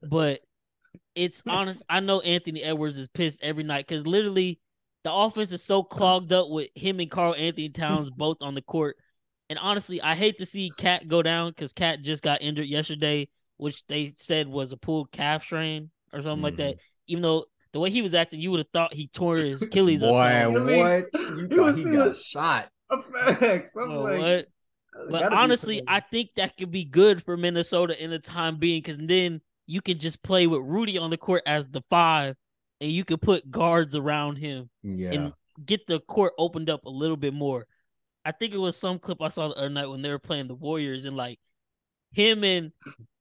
but it's honest. I know Anthony Edwards is pissed every night because literally the offense is so clogged up with him and Karl Anthony Towns both on the court. And honestly, I hate to see Cat go down because Cat just got injured yesterday. which they said was a pulled calf strain or something like that. Mhm. Even though the way he was acting, you would have thought he tore his Achilles or Boy, something. I mean, what? You he thought was he seeing got shot. a facts. I'm Bro, like, what? But gotta be honestly, something. I think that could be good for Minnesota in the time being, because then you can just play with Rudy on the court as the 5, and you can put guards around him Yeah. and get the court opened up a little bit more. I think it was some clip I saw the other night when they were playing the Warriors, and like him and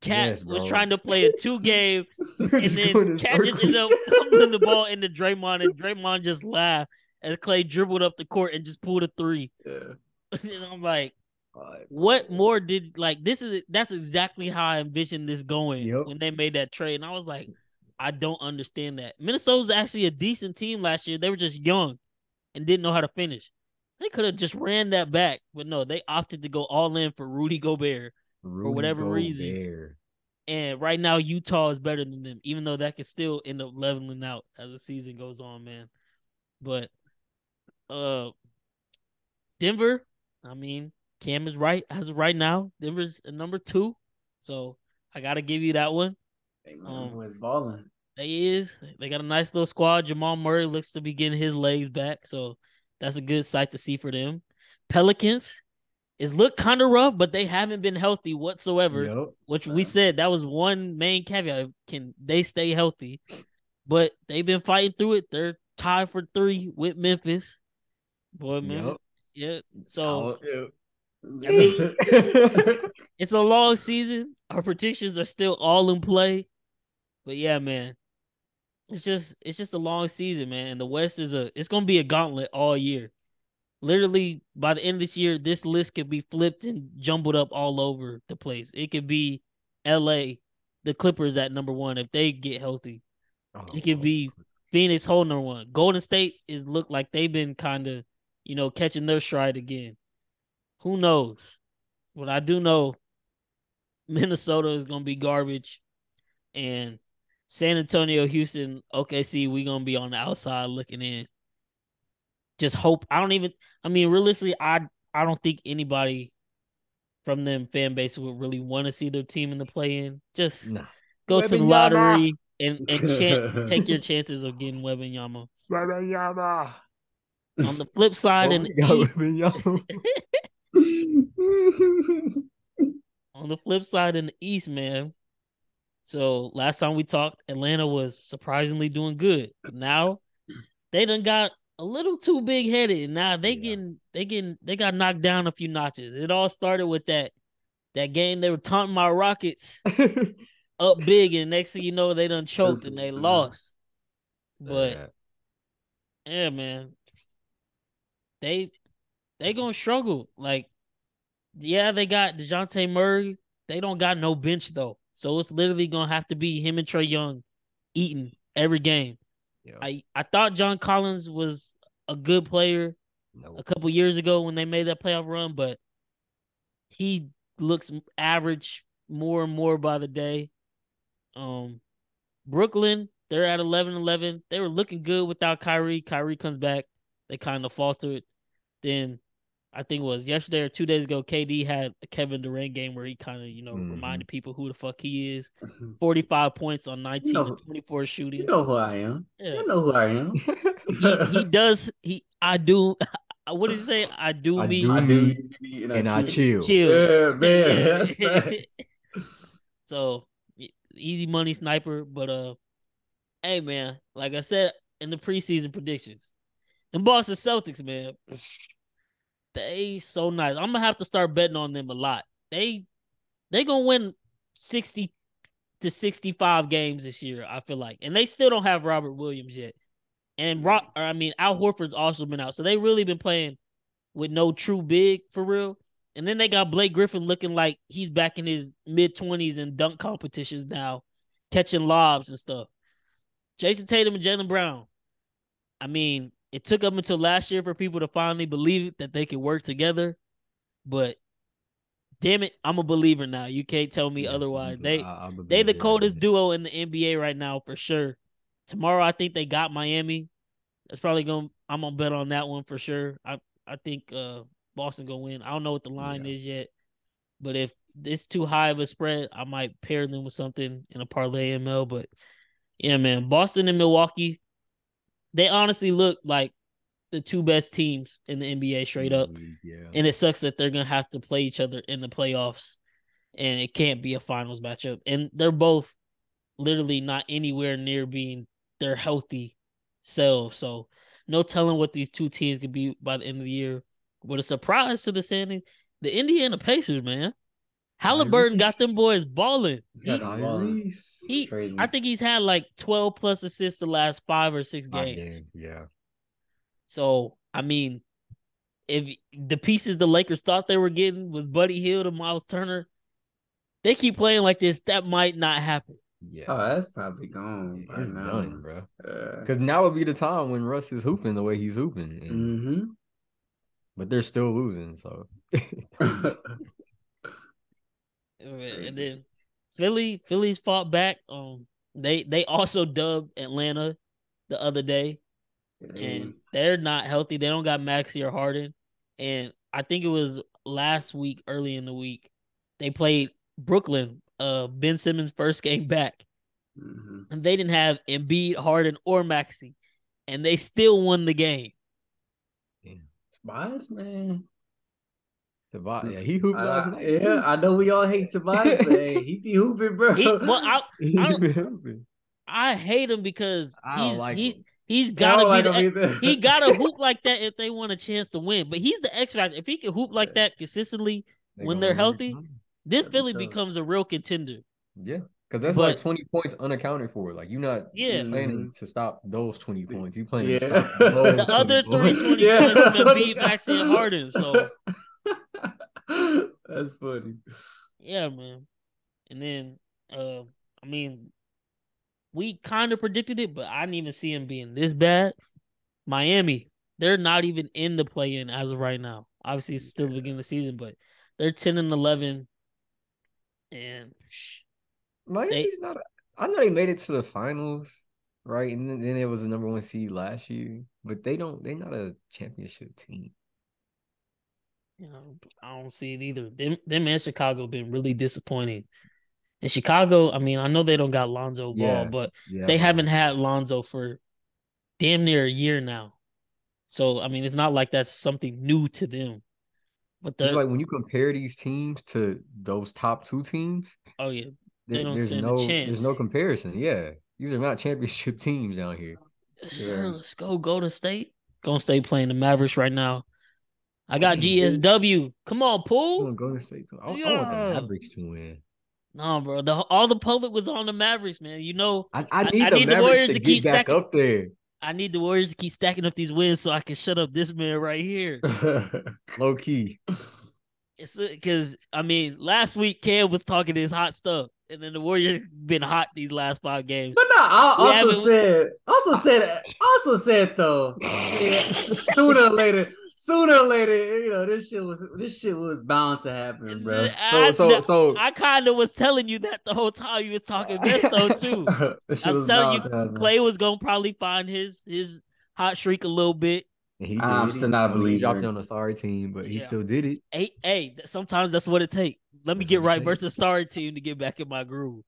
Cat Yes, was bro. trying to play a 2 game, and Just then going in Cat just circles. ended up fumbling the ball into Draymond, and Draymond just laughed as Clay dribbled up the court and just pulled a 3. Yeah. And I'm like, Right, what more did like that's exactly how I envisioned this going Yep. when they made that trade. And I was like, I don't understand that. Minnesota's actually a decent team last year. They were just young and didn't know how to finish. They could have just ran that back, but no, they opted to go all in for Rudy Gobert for Rudy whatever reason. Gobert. And right now Utah is better than them, even though that could still end up leveling out as the season goes on, man. But uh Denver, I mean, Cam is right as of right now. Denver's a number 2, so I gotta give you that one. hey man, boys balling. They got a nice little squad. Jamal Murray looks to be getting his legs back, so that's a good sight to see for them. Pelicans is look kind of rough, but they haven't been healthy whatsoever. Yep. Which we said that was one main caveat. Can they stay healthy? But they've been fighting through it. They're tied for 3 with Memphis. Boy, Memphis, Yep. yeah. So Yep. I mean, it's a long season. Our predictions are still all in play. But yeah, man. It's just a long season, man. And the West it's gonna be a gauntlet all year. Literally by the end of this year, this list could be flipped and jumbled up all over the place. It could be LA, the Clippers at number 1 if they get healthy. Oh, It could be Phoenix holding number 1. Golden State is look like they've been kind of, catching their stride again. Who knows? But I do know Minnesota is gonna be garbage, and San Antonio, Houston, OKC, we gonna be on the outside looking in. Just hope. I mean, realistically, I don't think anybody from them fan base would really want to see their team in the play in. Just nah. go to the Webinyama. lottery and take your chances of getting Wembanyama. Webinyama. On the flip side Oh, in we the got East, Webinyama. on the flip side in the East, man. So last time we talked, Atlanta was surprisingly doing good, but now they done got a little too big headed, and now they got knocked down a few notches. It all started with that game they were taunting my Rockets up big, and next thing you know, they done choked and they lost. But yeah, man, they gonna struggle. Like, yeah, they got DeJounte Murray. They don't got no bench though, so it's literally gonna have to be him and Trae Young eating every game. Yeah. I thought John Collins was a good player a couple years ago when they made that playoff run, but he looks average more and more by the day. Brooklyn, they're at 11-11. They were looking good without Kyrie. Kyrie comes back. They kind of faltered. Then I think it was yesterday or 2 days ago, KD had a Kevin Durant game where he kind of, reminded people who the fuck he is. 45 points on 19 and 24 You shooting. know who I am. Yeah. You know who I am. He does I do what did he say? I do I me. do I do me and I chill. Yeah, man. That's facts. So easy money sniper, but hey man, like I said in the preseason predictions, and Boston Celtics, man, they so nice. I'm gonna have to start betting on them a lot. They gonna win 60 to 65 games this year, I feel like, and they still don't have Robert Williams yet. And Al Horford's also been out, so they really been playing with no true big for real. And then they got Blake Griffin looking like he's back in his mid-20s in dunk competitions now, catching lobs and stuff. Jason Tatum and Jaylen Brown. I mean, it took up until last year for people to finally believe that they could work together, but damn it, I'm a believer now. You can't tell me otherwise. I They believe the it coldest is. duo in the NBA right now for sure. Tomorrow, I think they got Miami. That's probably I'm gonna bet on that one for sure. I think Boston gonna win. I don't know what the line is yet, but if it's too high of a spread, I might pair them with something in a parlay ML. But yeah, man, Boston and Milwaukee, they honestly look like the two best teams in the NBA straight up. Yeah. And it sucks that they're gonna have to play each other in the playoffs, and it can't be a finals matchup. And they're both literally not anywhere near being their healthy selves. So no telling what these two teams could be by the end of the year. But a surprise to the standings, the Indiana Pacers, man. Halliburton got them Tyrese. boys balling. Tyrese. Crazy. I think he's had like 12 plus assists the last 5 or 6 games. Games, yeah. So I mean, if the pieces the Lakers thought they were getting was Buddy Hield and Miles Turner, they keep playing like this, that might not happen. Yeah. Oh, that's probably gone by It's now. done, bro. Because now would be the time when Russ is hooping the way he's hooping. But they're still losing, so. And then Philly's fought back. They also dubbed Atlanta the other day, and they're not healthy. They don't got Maxey or Harden, and I think it was last week, early in the week, they played Brooklyn. Ben Simmons' first game back, and they didn't have Embiid, Harden, or Maxey, and they still won the game. Tobias, man. Yeah, he hooped last night. Yeah, I know we all hate Tobias, but hey, he be hooping, bro. I hate him because he's I gotta don't like be him either. he gotta hoop like that if they want a chance to win. But he's the X factor. If he can hoop like that consistently when they're healthy, then Philly becomes a real contender. Yeah, because that's like 20 points unaccounted for. Like you're not planning to stop those 20 points. You planning to stop those the other 20 points from Embiid, Maxey, and Harden. So that's funny. Yeah, man. And then I mean, we kind of predicted it, but I didn't even see him being this bad. Miami, they're not even in the play-in as of right now. Obviously, it's still the beginning of the season, but they're 10-11, and Miami's not. I know they made it to the finals, right? And then it was the number 1 seed last year, but they're not a championship team. You know, I don't see it either. Them and Chicago been really disappointing. In Chicago, I mean, I know they don't got Lonzo Ball, but they haven't had Lonzo for damn near a year now. So, I mean, it's not like that's something new to them. But it's like when you compare these teams to those top 2 teams. Oh yeah, they don't stand a chance. There's no comparison. Yeah, these are not championship teams down here. Sir, let's go Golden State. Golden State playing the Mavericks right now. I got GSW. Come on, Poole. Golden State. I want the Mavericks to win. No, bro. All the public was on the Mavericks, man. You know, I need the Warriors to keep back up there. I need the Warriors to keep stacking up these wins so I can shut up this man right here. Low key. It's because I mean, last week Cam was talking his hot stuff, and then the Warriors been hot these last 5 games. But no, I also said though, sooner or later, you know, this shit was bound to happen, bro. So I kind of was telling you that the whole time you was talking this though too. I was telling you Clay was gonna probably find his hot streak a little bit. I'm still not a believer. He dropped on a sorry team, but he still did it. Hey, sometimes that's what it takes. Let me get right versus a sorry team to get back in my groove.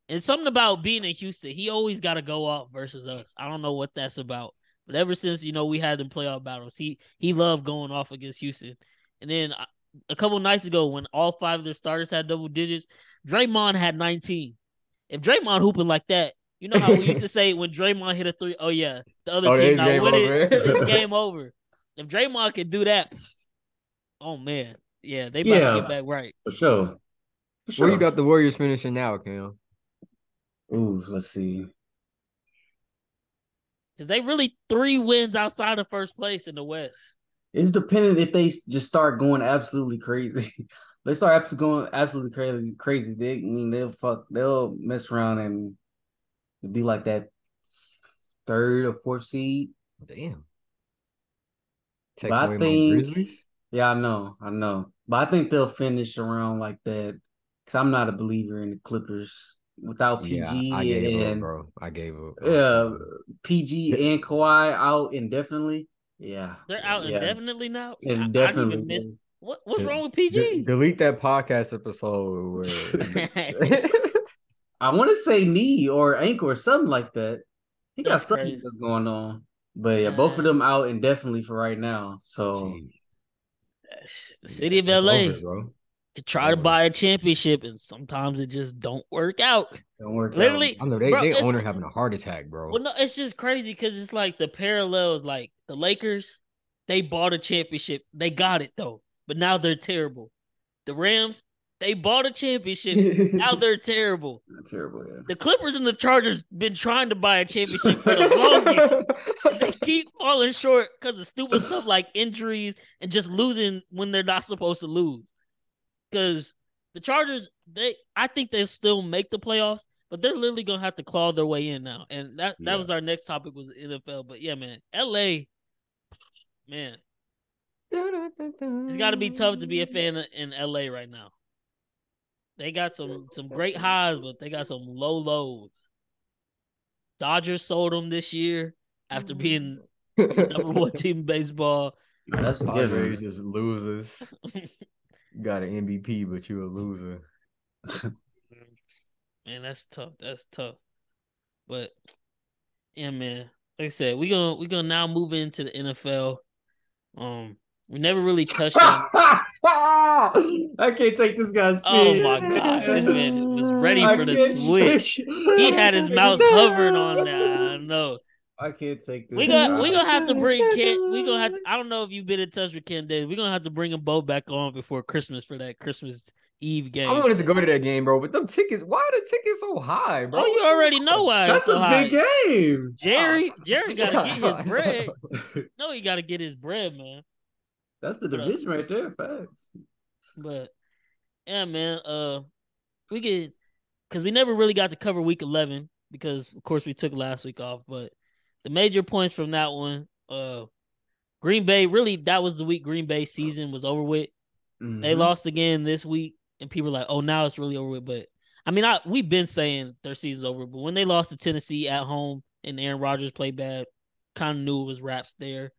And something about being in Houston, he always got to go off versus us. I don't know what that's about. But ever since, you know, we had them playoff battles, he loved going off against Houston. And then a couple nights ago, when all 5 of their starters had double digits, Draymond had 19. If Draymond hooping like that, you know how we used to say when Draymond hit a 3, oh yeah, the other team not winning, it's game over. If Draymond can do that, oh man, yeah, they about to get back right. For sure. Where you got the Warriors finishing now, Cam? Ooh, let's see. Because they really 3 wins outside of first place in the West. It's dependent if they just start going absolutely crazy. They start going absolutely crazy. They'll mess around and be like that 3rd or 4th seed. Damn. But I think, Grizzlies? Yeah, I know. But I think they'll finish around like that because I'm not a believer in the Clippers without PG. I gave up, bro. I gave up. Yeah, PG and Kawhi out indefinitely. Yeah, they're out indefinitely now. Indefinitely. What's wrong with PG? Delete that podcast episode. I want to say knee or ankle or something like that. He got That's something crazy. that's going on. But yeah, both of them out indefinitely for right now. So The city of It's LA over, bro. to try to buy a championship, and sometimes it just don't work out. don't work out. Literally, I know bro, they owner having a heart attack, bro. well, no, it's just crazy because it's like the parallels. Like the Lakers, they bought a championship, they got it though, but now they're terrible. The Rams, they bought a championship, now they're terrible. Terrible, yeah. The Clippers and the Chargers been trying to buy a championship for the longest. And they keep falling short because of stupid stuff like injuries and just losing when they're not supposed to lose. Because the Chargers, I think they'll still make the playoffs, but they're literally gonna have to claw their way in now. And that was our next topic was the NFL. But yeah, man, LA, man, it's got to be tough to be a fan in LA right now. They got some great highs, but they got some low lows. Dodgers sold them this year after being number one team in baseball. That's a Padres just losers. You got an MVP, but you a loser. Man, that's tough. That's tough. But yeah, man. Like I said, we're gonna now move into the NFL. We never really touched on. I can't take this guy serious. Oh my god, this man was ready for the switch. He had his mouse hovering on that. I know. I can't take this. We gonna have to bring Ken. We gonna have to, I don't know if you've been in touch with Ken Davis. We're gonna have to bring them both back on before Christmas for that Christmas Eve game. I wanted to go to that game, bro, but them tickets, why are the tickets so high, bro? Oh, you already know why. That's so a high. big game. Jerry gotta get his bread. No, he gotta get his bread, man. That's the division right there, facts. But yeah, man. We get because we never really got to cover week 11 because of course we took last week off. But the major points from that one, Green Bay, really that was the week Green Bay season was over with. Mm-hmm. They lost again this week, and people are like, "Oh, now it's really over with." But I mean, we've been saying their season's over, but when they lost to Tennessee at home and Aaron Rodgers played bad, kind of knew it was wraps there.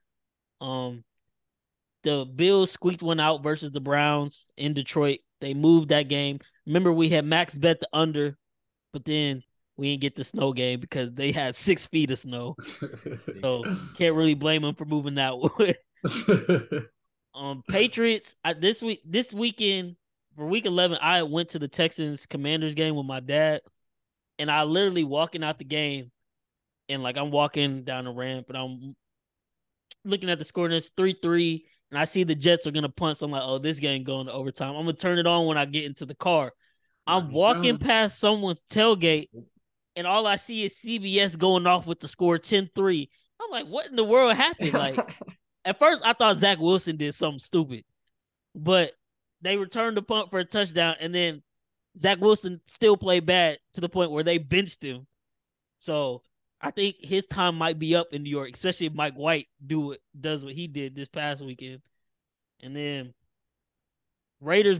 The Bills squeaked one out versus the Browns in Detroit. They moved that game. Remember, we had Max bet the under, but then we didn't get the snow game because they had 6 feet of snow. So can't really blame them for moving that way. Patriots, this weekend for week 11, I went to the Texans Commanders game with my dad, and I literally walking out the game, and like I'm walking down the ramp, and I'm looking at the score, and it's 3-3. And I see the Jets are going to punt. So I'm like, oh, this game going to overtime. I'm going to turn it on when I get into the car. I'm walking past someone's tailgate, and all I see is CBS going off with the score 10-3. I'm like, what in the world happened? Like, at first, I thought Zach Wilson did something stupid. But they returned the punt for a touchdown, and then Zach Wilson still played bad to the point where they benched him. So I think his time might be up in New York, especially if Mike White does what he did this past weekend. And then Raiders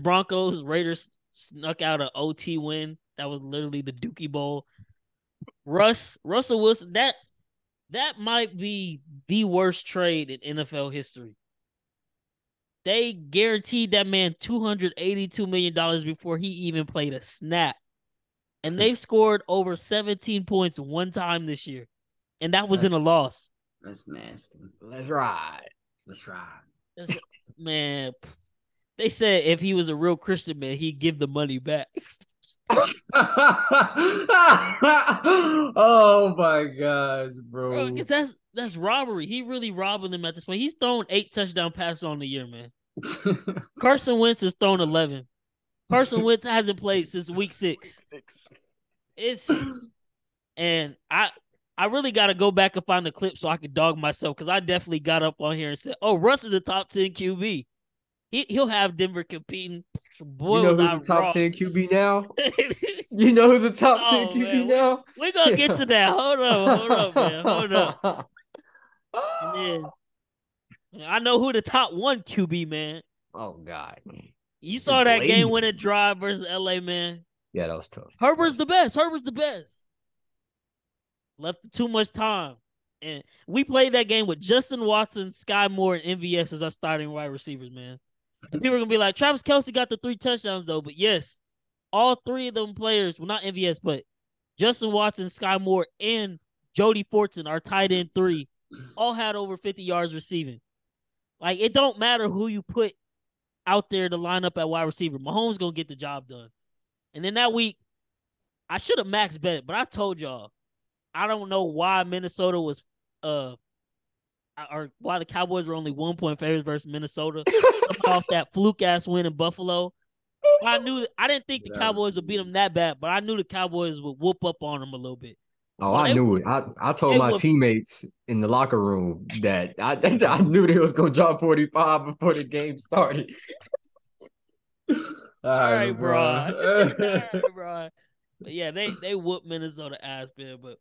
snuck out an OT win. That was literally the Dookie Bowl. Russell Wilson, that might be the worst trade in NFL history. They guaranteed that man $282 million before he even played a snap. And they've scored over 17 points one time this year. And that was in a loss. That's nasty. Let's ride. Man, they said if he was a real Christian man, he'd give the money back. Oh my gosh, bro. Because that's robbery. He really robbing them at this point. He's thrown 8 touchdown passes on the year, man. Carson Wentz has thrown 11. Carson Wentz hasn't played since week 6. And I really got to go back and find the clip so I can dog myself because I definitely got up on here and said, "Oh, Russ is a top 10 QB. He'll have Denver competing." Boy, you know who's the top 10 QB now? You know who's the top 10 QB now? We're gonna get to that. Hold up, man. Hold up. And then I know who the top 1 QB, man. Oh God. You saw that game winning drive versus LA, man. Yeah, that was tough. Herbert's the best. Left too much time. And we played that game with Justin Watson, Sky Moore, and MVS as our starting wide receivers, man. And people are gonna be like, Travis Kelce got the 3 touchdowns though. But yes, all 3 of them players, well, not MVS, but Justin Watson, Sky Moore, and Jody Fortson, our tight end 3, all had over 50 yards receiving. Like, it don't matter who you put out there to line up at wide receiver. Mahomes gonna get the job done. And then that week, I should have max bet, but I told y'all, I don't know why Minnesota was or why the Cowboys were only 1-point favorites versus Minnesota coming off that fluke ass win in Buffalo. I didn't think the Cowboys would beat them that bad, but I knew the Cowboys would whoop up on them a little bit. Oh, I knew it. I told my teammates in the locker room that I knew they was gonna drop 45 before the game started. All right, bro. But yeah, they whooped Minnesota ass, man. But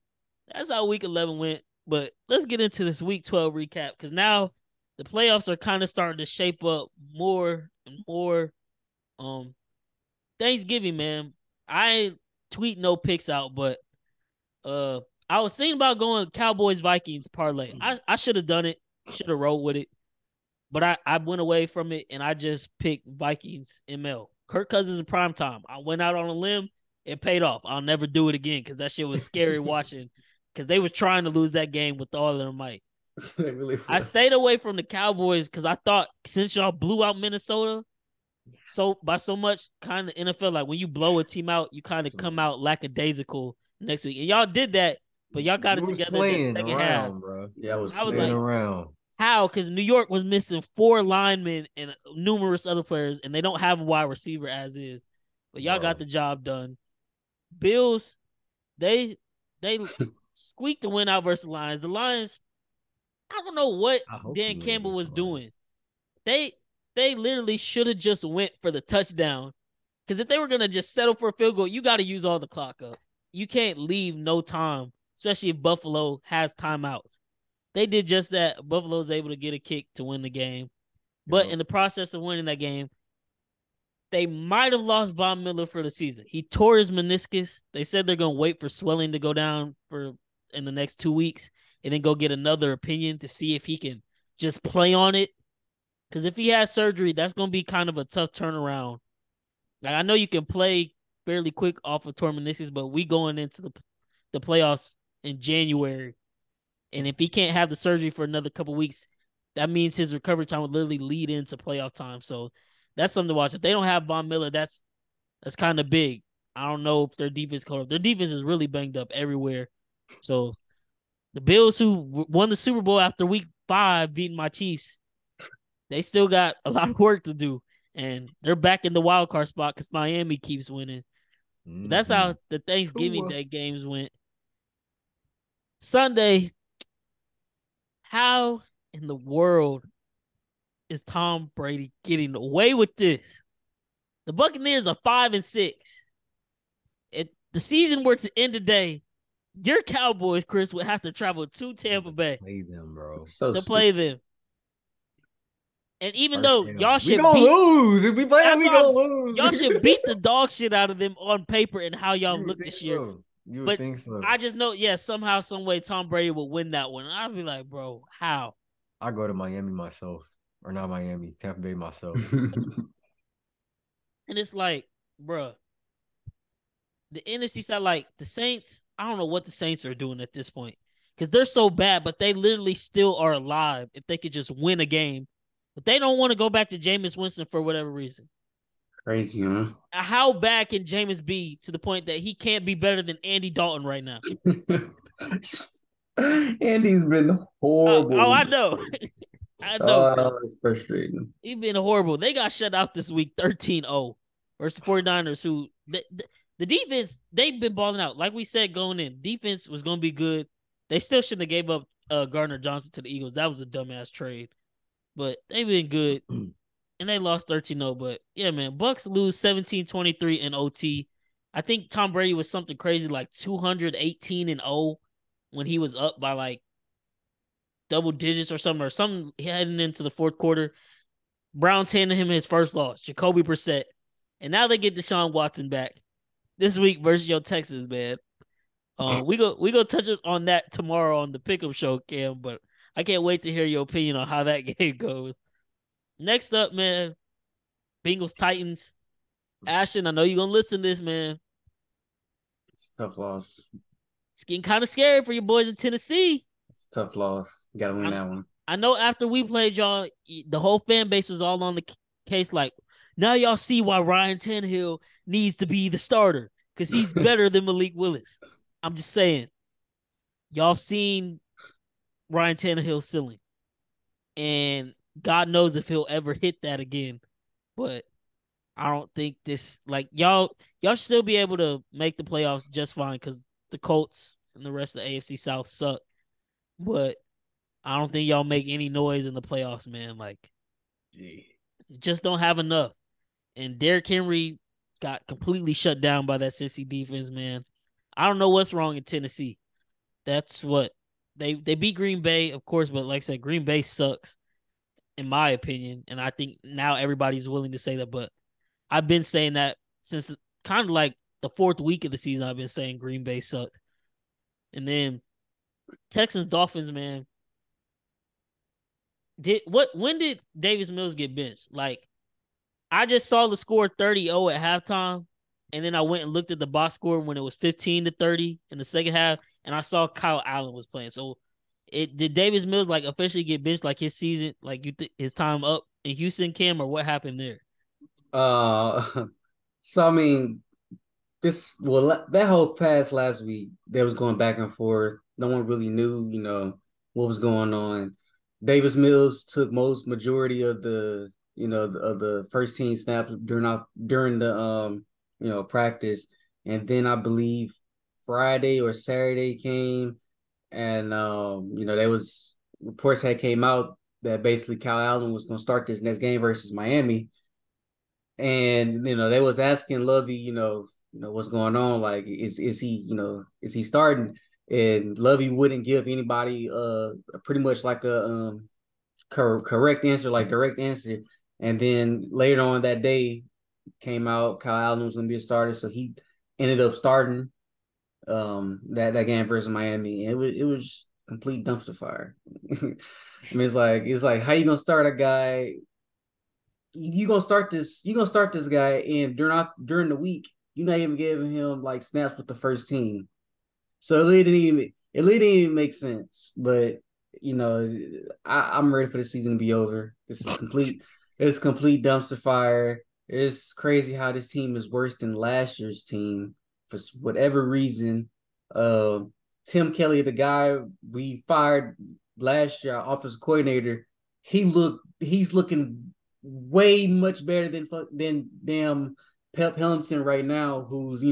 that's how week 11 went. But let's get into this week 12 recap, because now the playoffs are kind of starting to shape up more and more. Thanksgiving, man. I ain't tweet no picks out, but I was thinking about going Cowboys Vikings parlay. I should have done it, should have rolled with it, but I went away from it and I just picked Vikings ML. Kirk Cousins in prime time. I went out on a limb. It paid off. I'll never do it again because that shit was scary watching, because they was trying to lose that game with all of their might. I stayed away from the Cowboys because I thought, since y'all blew out Minnesota so much, kind of NFL, like when you blow a team out, you kind of come out lackadaisical next week. And y'all did that, but y'all got it together in the second half. Bro. Yeah, I was like, around. how? Because New York was missing 4 linemen and numerous other players, and they don't have a wide receiver as is. But y'all got the job done. Bills, they squeaked the win out versus the Lions. The Lions, I don't know what Dan Campbell was doing. They literally should have just went for the touchdown. Because if they were going to just settle for a field goal, you got to use all the clock up. You can't leave no time, especially if Buffalo has timeouts. They did just that. Buffalo was able to get a kick to win the game. But in the process of winning that game, they might have lost Von Miller for the season. He tore his meniscus. They said they're going to wait for swelling to go down in the next 2 weeks and then go get another opinion to see if he can just play on it. Because if he has surgery, that's going to be kind of a tough turnaround. Like, I know you can play fairly quick off of torn meniscus, but we going into the playoffs in January. And if he can't have the surgery for another couple weeks, that means his recovery time would literally lead into playoff time. So that's something to watch. If they don't have Von Miller, that's kind of big. I don't know if their defense caught up. Their defense is really banged up everywhere. So the Bills, who won the Super Bowl after week 5 beating my Chiefs, they still got a lot of work to do. And they're back in the wild card spot because Miami keeps winning. Mm-hmm. That's how the Thanksgiving Day games went. Sunday, how in the world is Tom Brady getting away with this? The Buccaneers are 5-6. If the season were to end today, your Cowboys, Chris, would have to travel to Tampa Bay. Play them, bro. Play them. And even though y'all should lose. If we play them, we gonna lose. Y'all should beat the dog shit out of them on paper and how y'all look this year. You would think so. I just know, somehow, some way, Tom Brady will win that one. And I'd be like, bro, how? I go to Miami myself. Or not Miami, Tampa Bay myself. And it's like, bro, the NFC side, like the Saints, I don't know what the Saints are doing at this point. Because they're so bad, but they literally still are alive if they could just win a game. But they don't want to go back to Jameis Winston for whatever reason. Crazy, huh? How bad can Jameis be to the point that he can't be better than Andy Dalton right now? Andy's been horrible. I know. I know. It's frustrating. He's been horrible. They got shut out this week 13-0 versus the 49ers, who the defense, they've been balling out. Like we said going in, defense was going to be good. They still shouldn't have gave up Gardner Johnson to the Eagles. That was a dumbass trade. But they've been good. And they lost 13-0. But, yeah, man, Bucks lose 17-23 in OT. I think Tom Brady was something crazy like 218-0 when he was up by, like, double digits or something heading into the fourth quarter. Browns handed him his first loss, Jacoby Brissett. And now they get Deshaun Watson back this week versus your Texans, man. We go touch on that tomorrow on the Pick'em Show, Cam, but I can't wait to hear your opinion on how that game goes. Next up, man, Bengals Titans. Ashton, I know you're gonna listen to this, man. It's a tough loss. It's getting kind of scary for your boys in Tennessee. It's a tough loss. You gotta win that one. I know after we played y'all, the whole fan base was all on the case like, now y'all see why Ryan Tannehill needs to be the starter because he's better than Malik Willis. I'm just saying, y'all seen Ryan Tannehill's ceiling, and God knows if he'll ever hit that again. But I don't think this y'all should still be able to make the playoffs just fine because the Colts and the rest of the AFC South suck. But I don't think y'all make any noise in the playoffs, man. Like, just don't have enough. And Derrick Henry got completely shut down by that Cincy defense, man. I don't know what's wrong in Tennessee. That's what they beat Green Bay, of course, but like I said, Green Bay sucks, in my opinion. And I think now everybody's willing to say that, but I've been saying that since kind of like the fourth week of the season. I've been saying Green Bay sucks. And then Texans Dolphins, man. When did Davis Mills get benched? Like, I just saw the score 30-0 at halftime, and then I went and looked at the box score when it was 15-30 in the second half, and I saw Kyle Allen was playing. So, did Davis Mills like officially get benched? Like his season, like his time up in Houston, Cam, or what happened there? So I mean, that whole past last week, they was going back and forth. No one really knew, what was going on. Davis Mills took majority of the of the first team snaps during the practice, and then I believe Friday or Saturday came, and there was reports that came out that basically Kyle Allen was going to start this next game versus Miami, and they was asking Lovey, what's going on, like is he starting? And Lovey wouldn't give anybody pretty much like a correct answer, like direct answer. And then later on that day came out Kyle Allen was going to be a starter, so he ended up starting that game versus Miami. And it was complete dumpster fire. I mean, it's like how you gonna start a guy? You gonna start this guy, and during the week you're not even giving him like snaps with the first team. So it didn't even make sense. But I'm ready for the season to be over. It's complete dumpster fire. It's crazy how this team is worse than last year's team for whatever reason. Tim Kelly, the guy we fired last year, our offensive coordinator, he's looking way much better than damn Pep Hamilton right now, who's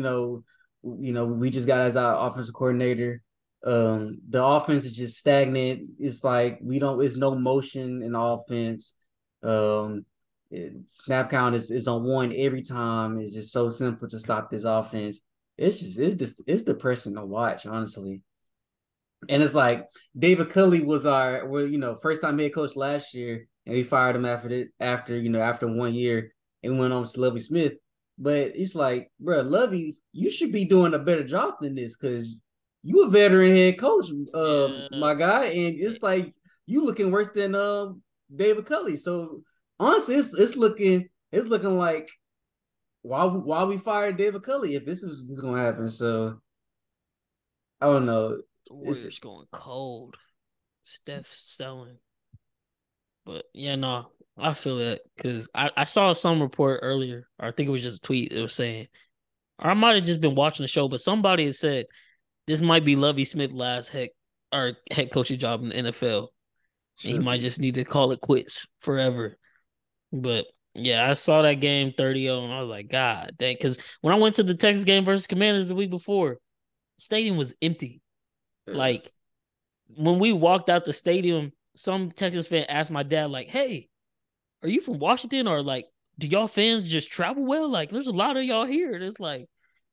we just got as our offensive coordinator. The offense is just stagnant. It's like it's no motion in offense. Snap count is on one every time. It's just so simple to stop this offense. It's depressing to watch, honestly. And it's like David Culley was our first time head coach last year, and we fired him after 1 year and went on to Lovie Smith. But it's like, bro, Lovey, you should be doing a better job than this because you a veteran head coach, my guy, and it's like you looking worse than David Culley. So honestly, it's looking like why we fired David Culley if this was going to happen. So I don't know. The Warriors going cold. Steph selling. But yeah, no, I feel that because I saw some report earlier, or I think it was just a tweet. It was saying, or I might have just been watching the show, but somebody had said this might be Lovie Smith's last head coaching job in the NFL. And he might just need to call it quits forever. But yeah, I saw that game 30-0, and I was like, God dang. Because when I went to the Texas game versus Commanders the week before, the stadium was empty. Yeah. Like, when we walked out the stadium, some Texas fan asked my dad, like, hey, are you from Washington? Or, like, do y'all fans just travel well? Like, there's a lot of y'all here. And it's like,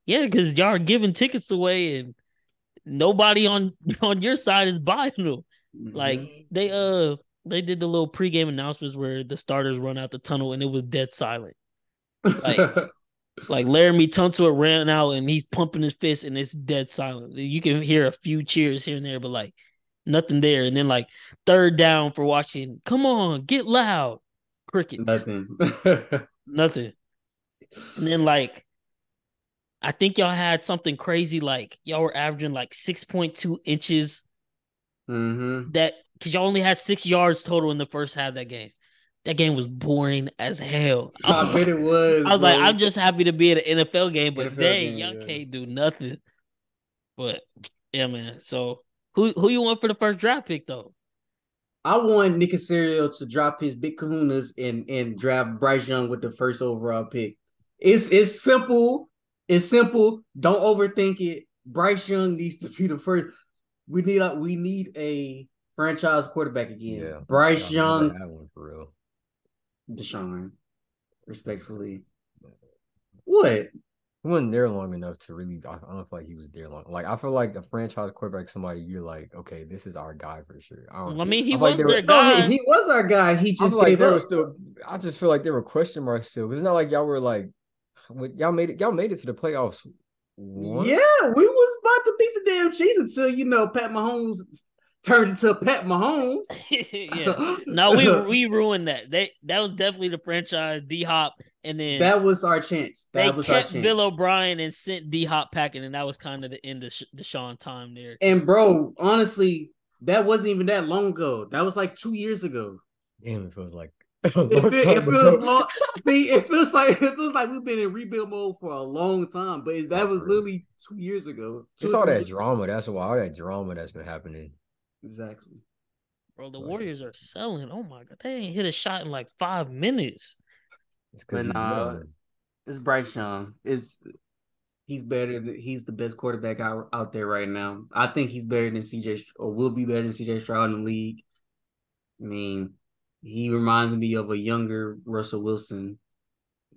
yeah, because y'all are giving tickets away and nobody on your side is buying them. Mm-hmm. Like, they did the little pregame announcements where the starters run out the tunnel and it was dead silent. Like Laramie Tunsil ran out and he's pumping his fist and it's dead silent. You can hear a few cheers here and there, but like nothing there. And then like third down for Washington. Come on, get loud. Crickets. Nothing. Nothing. And then like I think y'all had something crazy like y'all were averaging like 6.2 inches. Mm-hmm. That because y'all only had 6 yards total in the first half of that game. That game was boring as hell. I bet it was, I was like, bro. I'm just happy to be at an NFL game, but NFL dang, game, y'all yeah. can't do nothing. But yeah, man. So who you want for the first draft pick though? I want Nick Casario to drop his big kahunas and draft Bryce Young with the first overall pick. It's simple. It's simple. Don't overthink it. Bryce Young needs to be the first. We need a franchise quarterback again. Yeah, Bryce y'all never Young, had one for real. Deshaun, respectfully. What? He wasn't there long enough to really. I don't feel like he was there long. Like I feel like a franchise quarterback, somebody you're like, okay, this is our guy for sure. I don't. I mean, he I feel like was they their were. No, guy. he was our guy. He I feel just like gave there was up. still. I just feel like there were question marks still. It's not like y'all were like, y'all made it. Y'all made it to the playoffs Yeah, once. we was about to beat the damn Chiefs until Pat Mahomes turned into Pat Mahomes. Yeah. No, we ruined that. That was definitely the franchise D Hop, and then That was our chance. they That was our kept Bill chance. O'Brien and sent D Hop packing, and that was kind of the end of Deshaun time there. And bro, honestly, that wasn't even that long ago. That was like 2 years ago. Damn, it feels like a It, long feel, it time feels ago. long. See, it feels like we've been in rebuild mode for a long time. But that No, was for real. literally 2 years ago, two It's or all three that years ago. drama. That's why all that drama that's been happening. Exactly. Bro, the Like Warriors are selling. Oh my god, they ain't hit a shot in like 5 minutes. it's because But we bet on nah, them. it's Bryce Young. He's better. He's the best quarterback out there right now. I think he's better than CJ or will be better than CJ Stroud in the league. I mean, he reminds me of a younger Russell Wilson.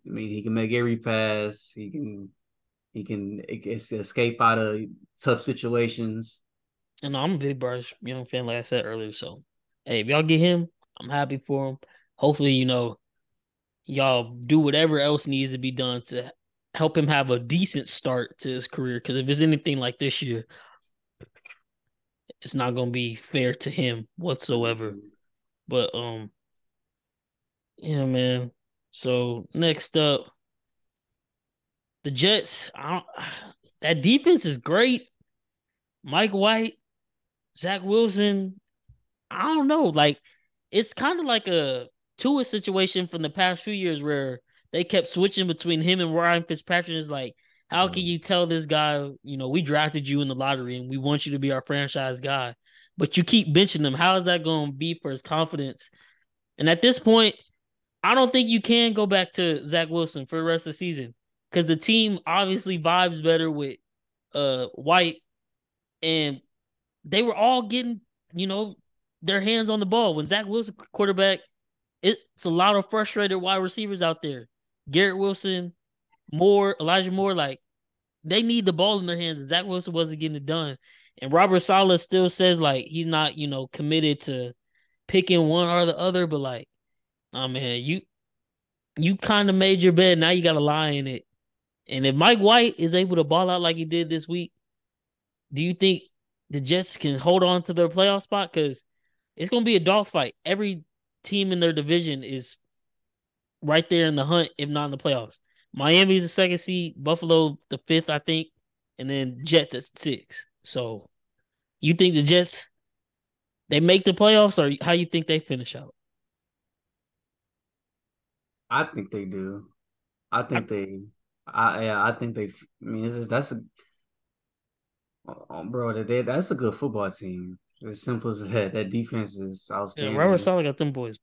I mean, he can make every pass. He can escape out of tough situations. And I'm a big Bryce Young fan, like I said earlier. So, hey, if y'all get him, I'm happy for him. Hopefully, y'all do whatever else needs to be done to help him have a decent start to his career. Because if it's anything like this year, it's not gonna be fair to him whatsoever. But yeah, man. So next up, the Jets. That defense is great. Mike White, Zach Wilson. I don't know. Like it's kind of like a Tua situation from the past few years where they kept switching between him and Ryan Fitzpatrick. Is like, how can Mm. you tell this guy, we drafted you in the lottery and we want you to be our franchise guy, but you keep benching him? How is that going to be for his confidence? And at this point, I don't think you can go back to Zach Wilson for the rest of the season because the team obviously vibes better with White, and they were all getting, you know, their hands on the ball. When Zach Wilson quarterback, it's a lot of frustrated wide receivers out there. Garrett Wilson, Elijah Moore, like they need the ball in their hands. And Zach Wilson wasn't getting it done. And Robert Saleh still says like he's not, committed to picking one or the other, but like, oh man, you kind of made your bed. Now you got to lie in it. And if Mike White is able to ball out like he did this week, do you think the Jets can hold on to their playoff spot? Because it's going to be a dogfight. Every team in their division is right there in the hunt, if not in the playoffs. Miami's the second seed, Buffalo the fifth, I think, and then Jets at six. So you think the Jets they make the playoffs, or how you think they finish out? I think they do. I I, think they. I yeah. I think they. I mean, that's a bro. That's a good football team. As simple as that. That defense is yeah, Robert outstanding. Saleh got them boys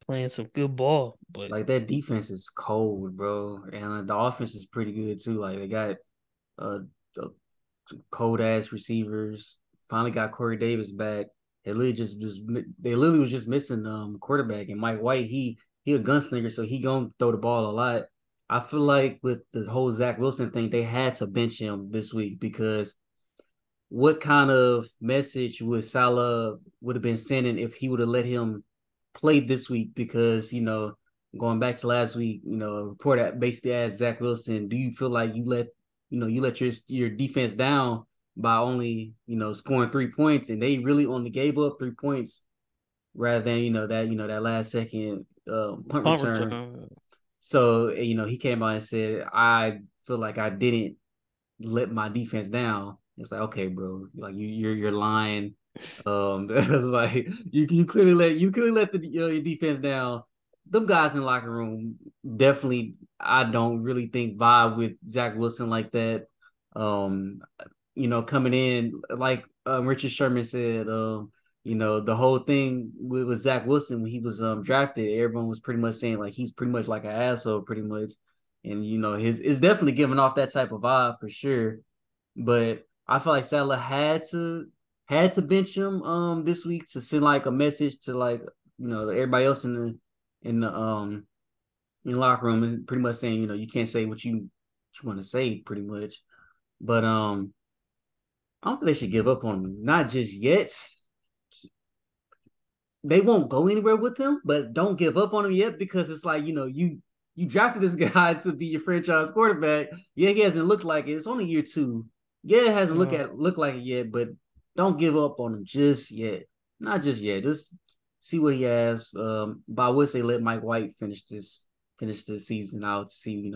playing some good ball, but Like that defense is cold, bro, and the offense is pretty good too. Like they got uh, uh cold ass receivers. Finally got Corey Davis back. They literally was just missing quarterback and Mike White. He a gunslinger, so he gonna throw the ball a lot. I feel like with the whole Zach Wilson thing, they had to bench him this week because what kind of message would Salah would have been sending if he would have let him play this week? Because going back to last week, report that basically asked Zach Wilson, do you feel like you let your defense down by only scoring 3 points, and they really only gave up 3 points rather than that last second punt punt return. return. So, he came out and said, I feel like I didn't let my defense down. It's like, okay, bro, like you're lying. Like you clearly let your defense down. Them guys in the locker room definitely, I don't really think vibe with Zach Wilson like that. Um, coming in like Richard Sherman said, the whole thing with Zach Wilson when he was drafted, everyone was pretty much saying like he's pretty much like an asshole, pretty much, and his it's definitely giving off that type of vibe for sure. But I feel like Salah had to bench him this week to send like a message to like everybody else in the locker room, is pretty much saying you can't say what you want to say pretty much. But I don't think they should give up on him, not just yet. They won't go anywhere with him, but don't give up on him yet, because it's like you drafted this guy to be your franchise quarterback. Yeah, he hasn't looked like it. It's only year two. Yeah, it hasn't looked like it yet, but don't give up on him just yet. Not just yet. Just see what he has. But I would say let Mike White finish this season out to see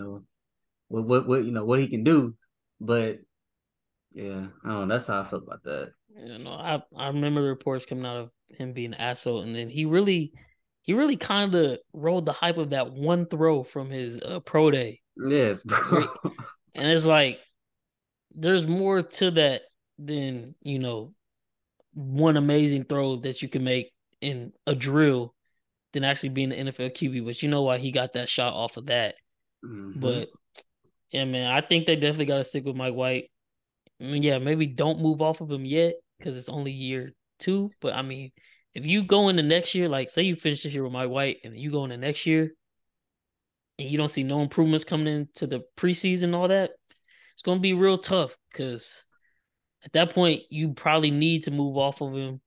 what he can do. But yeah, I don't know. That's how I felt about that. I remember the reports coming out of him being an asshole, and then he really kind of rolled the hype of that one throw from his pro day. Yes, bro. And it's like there's more to that than one amazing throw that you can make in a drill than actually being an NFL QB. But you know why he got that shot off of that. Mm-hmm. But yeah, man, I think they definitely got to stick with Mike White. I mean, yeah, maybe don't move off of him yet because it's only year two. But I mean, if you go into next year, like say you finish this year with Mike White, and then you go into next year and you don't see no improvements coming into the preseason and all that, it's gonna be real tough because at that point you probably need to move off of him,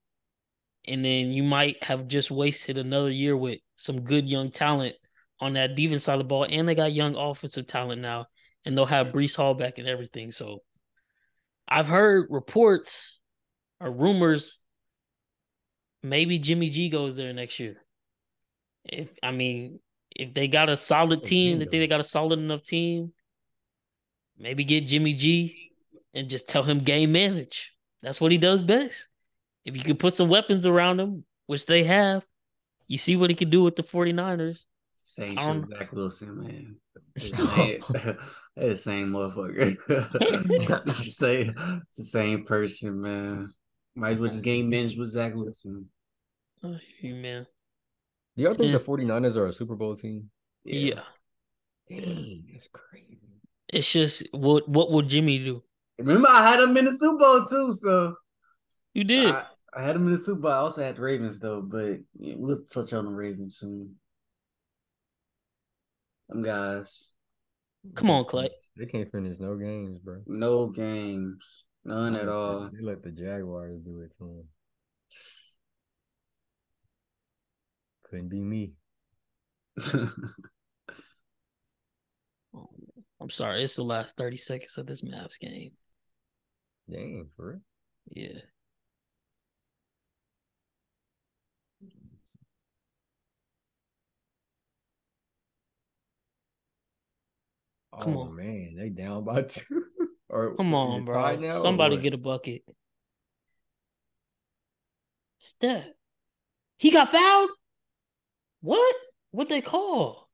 and then you might have just wasted another year with some good young talent on that defense side of the ball, and they got young offensive talent now, and they'll have Brees Hall back and everything. So I've heard reports or rumors maybe Jimmy G goes there next year. If they got a solid team, they think they got a solid enough team, maybe get Jimmy G and just tell him game manage. That's what he does best. If you can put some weapons around him, which they have, you see what he can do with the 49ers. Same I shit don't as Zach Wilson, man. It's the know. same, it's the same motherfucker. It's the same person, man. Might as well just game managed with Zach Wilson. Oh, man. Do y'all think Yeah. the 49ers are a Super Bowl team? Yeah. Yeah. Dang, that's crazy. It's just what will Jimmy do? Remember, I had him in the Super Bowl too, so You did. I had him in the Super Bowl. I also had the Ravens though, but yeah, we'll touch on the Ravens soon. Them guys, Come on, Clay. They can't finish no games, bro. no games, none at all. They let the Jaguars do it to them. Couldn't be me. Oh, I'm sorry. It's the last 30 seconds of this Mavs game. Dang, for real? Yeah. Come Oh on. man, they down by 2. Or Come is on, it tied bro. now or Somebody what? get a bucket. Steph. He got fouled? What? What they call?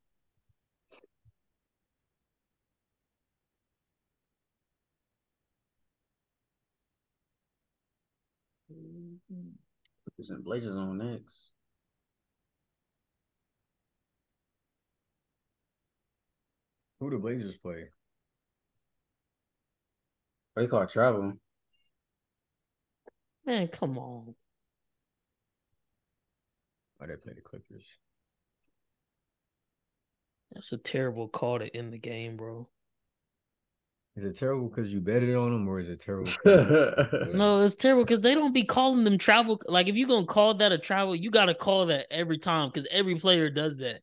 Some Blazers on next. Who the Blazers play? They call it travel. Man, come on. Oh, they play the Clippers. That's a terrible call to end the game, bro. Is it terrible because you betted on them, or is it terrible because No, it's terrible because they don't be calling them travel. Like, if you're going to call that a travel, you got to call that every time because every player does that.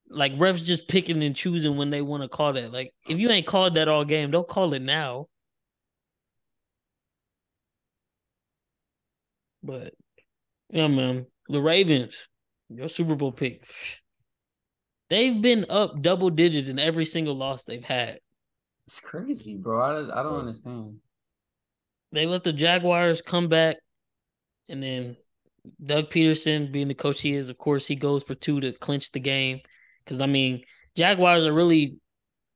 Like, refs just picking and choosing when they want to call that. Like, if you ain't called that all game, don't call it now. But, yeah, man. The Ravens, your Super Bowl pick. They've been up double digits in every single loss they've had. It's crazy, bro. I don't Bro. understand. They let the Jaguars come back, and then Doug Peterson, being the coach he is, of course, he goes for 2 to clinch the game. Because, I mean, Jaguars are really,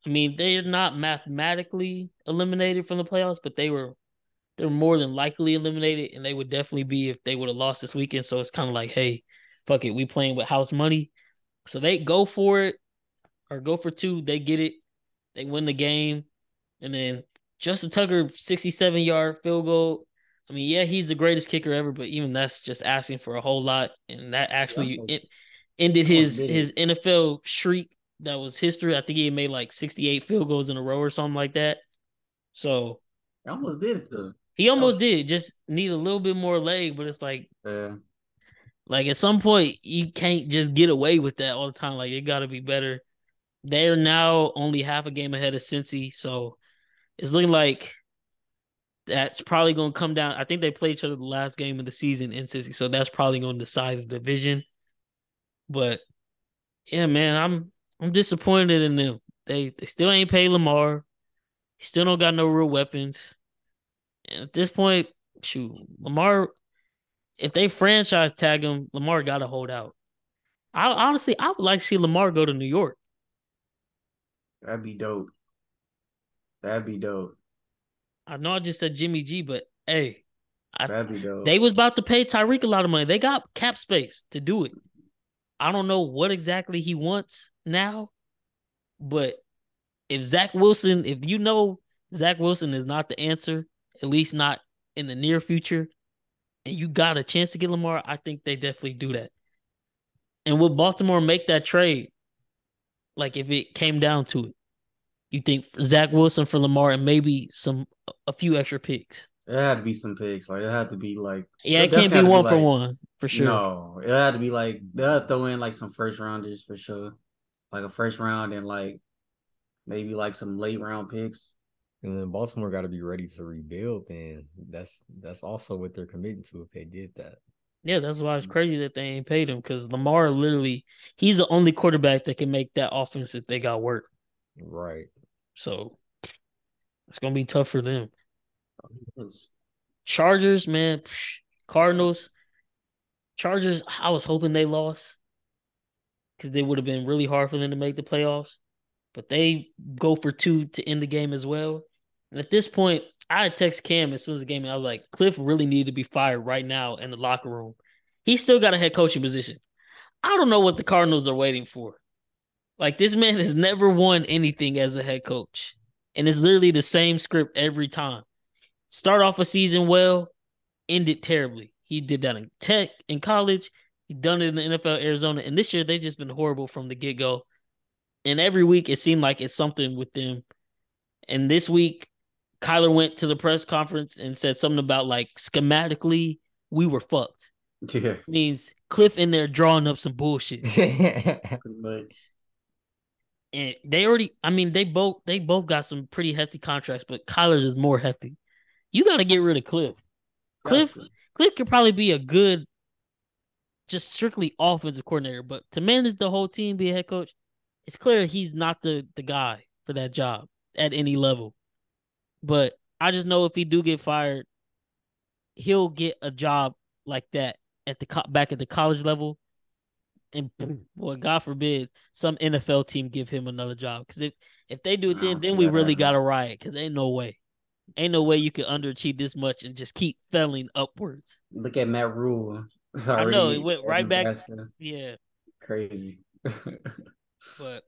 I mean, they're not mathematically eliminated from the playoffs, but they're more than likely eliminated, and they would definitely be if they would have lost this weekend. So it's kind of like, hey, fuck it, we playing with house money. So they go for it or go for 2. They get it. They win the game. And then Justin Tucker, 67-yard field goal. I mean, yeah, he's the greatest kicker ever, but even that's just asking for a whole lot. And that actually ended Almost his did it. his NFL streak. That was history. I think he made like 68 field goals in a row or something like that. So Almost did it though. he That almost was, did. Just need a little bit more leg, but it's yeah. like at some point you can't just get away with that all the time. Like it got to be better. They're now only half a game ahead of Cincy, so it's looking like that's probably going to come down. I think they play each other the last game of the season in Cincy, so that's probably going to decide the division. But yeah, man, I'm disappointed in them. They still ain't paid Lamar. He still don't got no real weapons. And at this point, shoot, Lamar, if they franchise tag him, Lamar got to hold out. I would like to see Lamar go to New York. That'd be dope. That'd be dope. I know I just said Jimmy G, but hey, I That'd be dope. they was about to pay Tyreek a lot of money. They got cap space to do it. I don't know what exactly he wants now, but if Zach Wilson, if you know Zach Wilson is not the answer, at least not in the near future, and you got a chance to get Lamar, I think they definitely do that. And would Baltimore make that trade? Like if it came down to it, you think Zach Wilson for Lamar and maybe a few extra picks? It had to be some picks. Like it had to be like Yeah, it it can't definitely be had to be one for like one for sure. no. It had to be like they'll throw in like some first rounders for sure. Like a first round and like maybe like some late round picks. And then Baltimore got to be ready to rebuild. And that's also what they're committing to if they did that. Yeah, that's why it's crazy that they ain't paid him because Lamar literally, he's the only quarterback that can make that offense if they got work. Right. So it's gonna be tough for them. Chargers, man, Cardinals, Chargers. I was hoping they lost because they would have been really hard for them to make the playoffs. But they go for 2 to end the game as well. And at this point, I had text Cam as soon as the game. I was like, Cliff really needed to be fired right now in the locker room. He's still got a head coaching position. I don't know what the Cardinals are waiting for. Like this man has never won anything as a head coach. And it's literally the same script every time. Start off a season well, end it terribly. He did that in Tech in college. He done it in the NFL Arizona. And this year they've just been horrible from the get-go. And every week it seemed like it's something with them. And this week, Kyler went to the press conference and said something about like schematically, we were fucked. Yeah. Means Cliff in there drawing up some bullshit. Pretty much. And they already, I mean, they both got some pretty hefty contracts, but Kyler's is more hefty. You got to get rid of Cliff. Cliff, Cliff could probably be a good, just strictly offensive coordinator, but to manage the whole team, be a head coach, it's clear he's not the guy for that job at any level. But I just know if he do get fired, he'll get a job like that at the back at the college level, and boy, God forbid, some NFL team give him another job. Because if they do it, I then don't then see we that really got happening. a riot. Because ain't no way you can underachieve this much and just keep failing upwards. Look at Matt Rule I know it already went at right back. Nebraska. Yeah, Crazy. but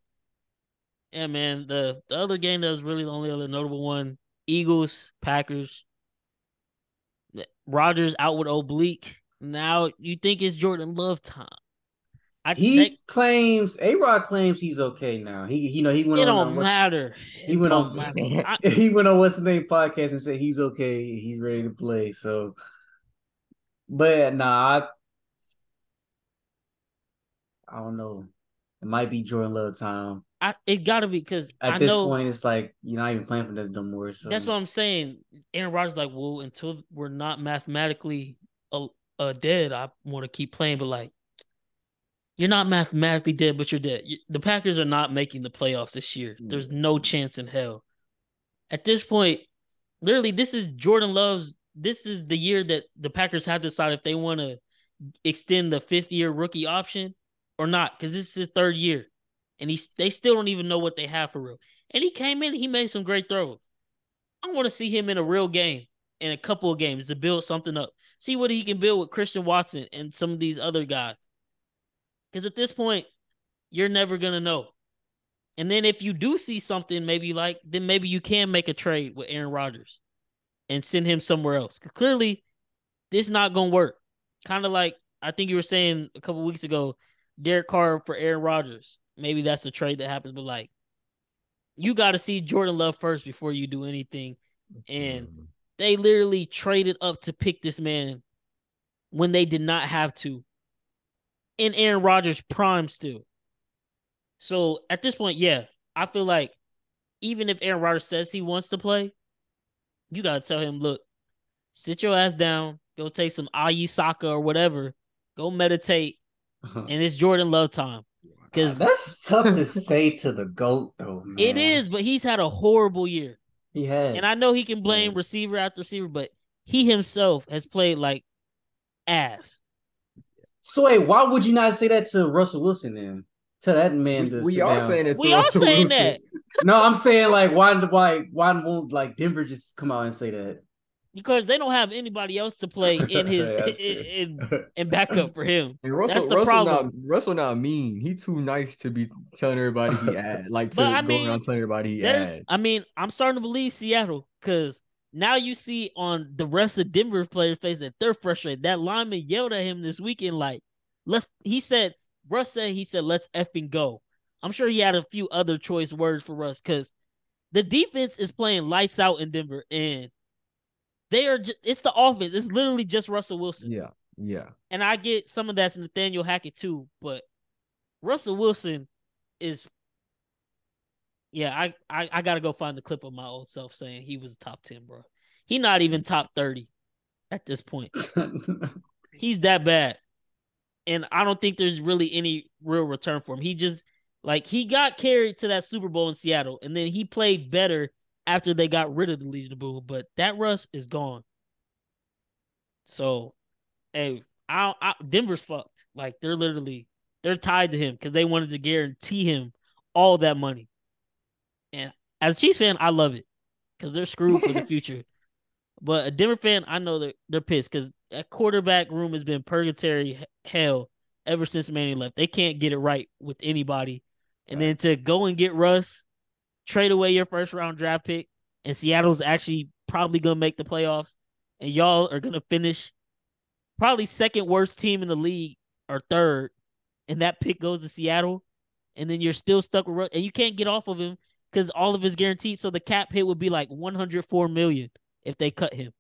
yeah, man, the other game that was really the only other notable one: Eagles, Packers. Rodgers out with oblique. Now you think it's Jordan Love time? I think He claims A-Rod claims he's okay now. He went it on don't matter. he It went don't on matter. he went on what's the name podcast and said he's okay, he's ready to play. So, but nah, I don't know. It might be Jordan Love time. It gotta be because At I this know point, it's like you're not even playing for them no more. that's So what I'm saying. Aaron Rodgers like, well, until we're not mathematically dead, I want to keep playing. But like, You're not mathematically dead, but you're dead. The Packers are not making the playoffs this year. There's no chance in hell. At this point, literally, this is Jordan Love's. This is the year that the Packers have to decide if they want to extend the 5th-year rookie option or not, because this is his 3rd year, and they still don't even know what they have for real. And he came in, and he made some great throws. I want to see him in a real game, in a couple of games, to build something up. See what he can build with Christian Watson and some of these other guys. Because at this point, you're never gonna know. And then if you do see something, then maybe you can make a trade with Aaron Rodgers and send him somewhere else. Because clearly, this is not gonna work. Kind of like I think you were saying a couple weeks ago, Derek Carr for Aaron Rodgers. Maybe that's the trade that happens, but like, you got to see Jordan Love first before you do anything. And they literally traded up to pick this man when they did not have to. In Aaron Rodgers' prime still. So at this point, yeah, I feel like even if Aaron Rodgers says he wants to play, you got to tell him, look, sit your ass down, go take some Ayi Saka or whatever, go meditate, and it's Jordan Love time. Because that's tough to say to the GOAT, though, man. It is, but he's had a horrible year. He has. And I know he can blame receiver after receiver, but he himself has played like ass. So, wait, why would you not say that to Russell Wilson then? Tell that man to we sit are down. saying it. We are saying that. No, I'm saying like why won't like Denver just come out and say that? Because they don't have anybody else to play in his in backup for him. And That's the problem. Russell not mean. He too nice to be telling everybody he ad. Like to go around telling everybody he ad. I mean, I'm starting to believe Seattle because now you see on the rest of Denver players' face that they're frustrated. That lineman yelled at him this weekend, like, Russ said, let's effing go. I'm sure he had a few other choice words for Russ because the defense is playing lights out in Denver, and it's the offense. It's literally just Russell Wilson. Yeah. And I get some of that's Nathaniel Hackett too, but Russell Wilson is. Yeah, I gotta go find the clip of my old self saying he was top 10, bro. He not even top 30 at this point. He's that bad. And I don't think there's really any real return for him. He got carried to that Super Bowl in Seattle, and then he played better after they got rid of the Legion of Boom, but that Russ is gone. So, hey, Denver's fucked. Like, they're tied to him because they wanted to guarantee him all that money. And as a Chiefs fan, I love it because they're screwed for the future. But a Denver fan, I know they're pissed because that quarterback room has been purgatory hell ever since Manning left. They can't get it right with anybody. And then to go and get Russ, trade away your first-round draft pick, and Seattle's actually probably going to make the playoffs, and y'all are going to finish probably second worst team in the league or third, and that pick goes to Seattle, and then you're still stuck with Russ, and you can't get off of him because all of his guaranteed. So the cap hit would be like $104 million if they cut him.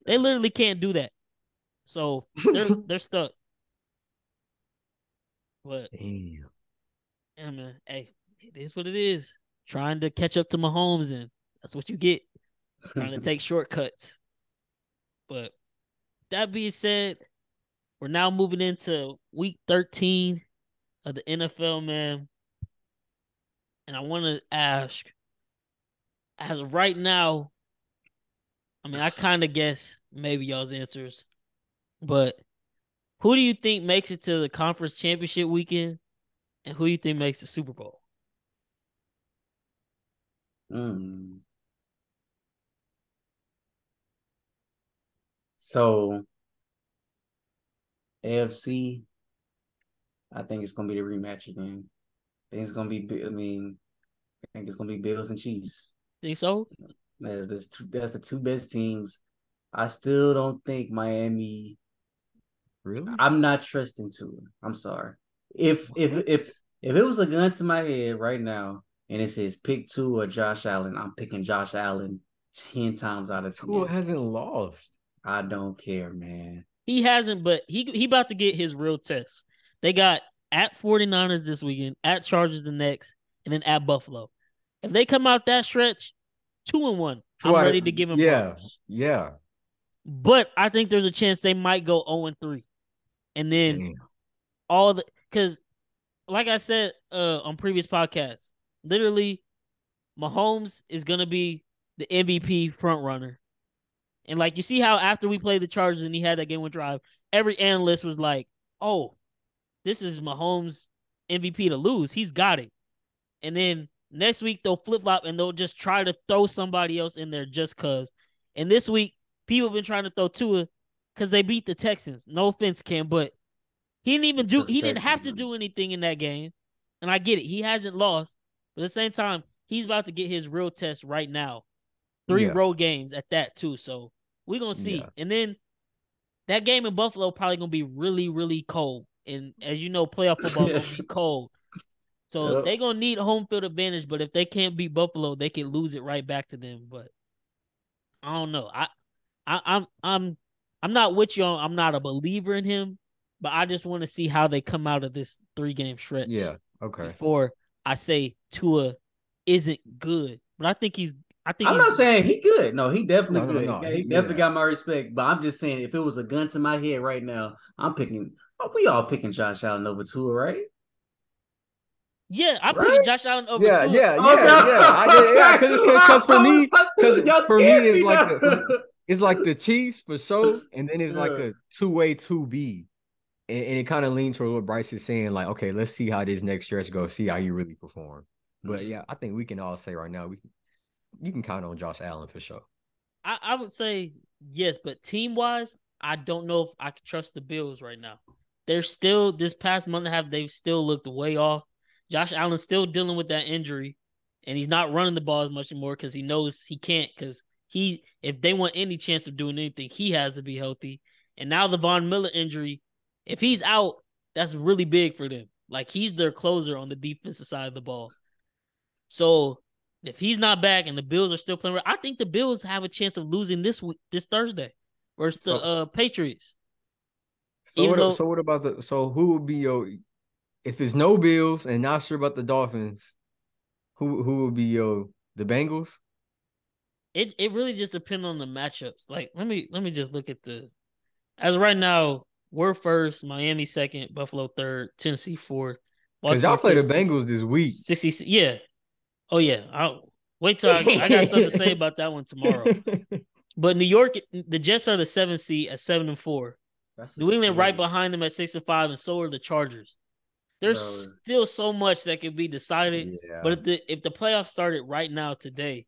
They literally can't do that. So they're stuck. But damn. Yeah, man. Hey, it is what it is. Trying to catch up to Mahomes, and that's what you get. Trying to take shortcuts. But that being said, we're now moving into week 13 of the NFL, man. And I want to ask, as of right now, I mean, I kind of guess maybe y'all's answers, but who do you think makes it to the conference championship weekend, and who do you think makes the Super Bowl? So, AFC, I think it's gonna be the rematch again. I think it's gonna be. I think it's gonna be Bills and Chiefs. Think so? That's the two best teams. I still don't think Miami. Really? I'm not trusting Tua. I'm sorry. If it was a gun to my head right now and it says pick Tua or Josh Allen, I'm picking Josh Allen 10 times out of 10. Tua hasn't lost. I don't care, man. He hasn't, but he about to get his real test. They got at 49ers this weekend, at Chargers the next, and then at Buffalo. If they come out that stretch, 2-1, I'm ready to give him props. Yeah. But I think there's a chance they might go 0-3. And then because like I said on previous podcasts, literally Mahomes is gonna be the MVP front runner. And like you see how after we played the Chargers and he had that game 1 drive, every analyst was like, "Oh, this is Mahomes MVP to lose. He's got it." And then next week they'll flip flop and they'll just try to throw somebody else in there just cause. And this week people have been trying to throw Tua because they beat the Texans. No offense, Cam, but he didn't have to do anything in that game. And I get it. He hasn't lost. But at the same time, he's about to get his real test right now. 3 Yeah, road games at that too. So we're gonna yeah, see. And then that game in Buffalo probably gonna be really, really cold. And as you know, playoff football gonna be cold. So Yep. they're gonna need a home field advantage, but if they can't beat Buffalo, they can lose it right back to them. But I don't know. I I'm not with you on I'm not a believer in him, but I just want to see how they come out of this 3-game stretch yeah. Okay. before I say Tua isn't good. But I think I'm he's not saying he good. No, he No, definitely no, good. no. He definitely Yeah. got my respect. But I'm just saying, if it was a gun to my head right now, I'm picking. Oh, we all picking Josh Allen over Tua, right? yeah, I'm Right? picking Josh Allen over Yeah, Tua. yeah, Okay. yeah, yeah. I did, yeah, because for me, Y'all for me, scared me now. it's like the Chiefs for sure, and then it's like Yeah. a two-way 2B, and it kind of leans toward what Bryce is saying, like, okay, let's see how this next stretch goes, see how you really perform. But yeah, I think we can all say right now, you can count on Josh Allen for sure. I would say yes, but team wise, I don't know if I can trust the Bills right now. They're still this past month and a half, they've still looked way off. Josh Allen's still dealing with that injury, and he's not running the ball as much anymore because he knows he can't. Because if they want any chance of doing anything, he has to be healthy. And now the Von Miller injury, if he's out, that's really big for them. Like he's their closer on the defensive side of the ball. So if he's not back and the Bills are still playing, I think the Bills have a chance of losing this Thursday versus the So, Patriots. so Even what? though So what about So who would be your if it's no Bills and not sure about the Dolphins? Who would be your the Bengals? it really just depends on the matchups. Like let me just look at the as right now we're first, Miami second, Buffalo third, Tennessee fourth, Because y'all Baltimore play the fifth, Bengals this week. 60. Yeah. Oh yeah. I'll wait till I got something to say about that one tomorrow. But New York, the Jets are the 7th seed at 7-4. That's a New England right scary, behind them at 6-5, and so are the Chargers. There's bro. still so much that can be decided. But Yeah. if the playoffs started right now today,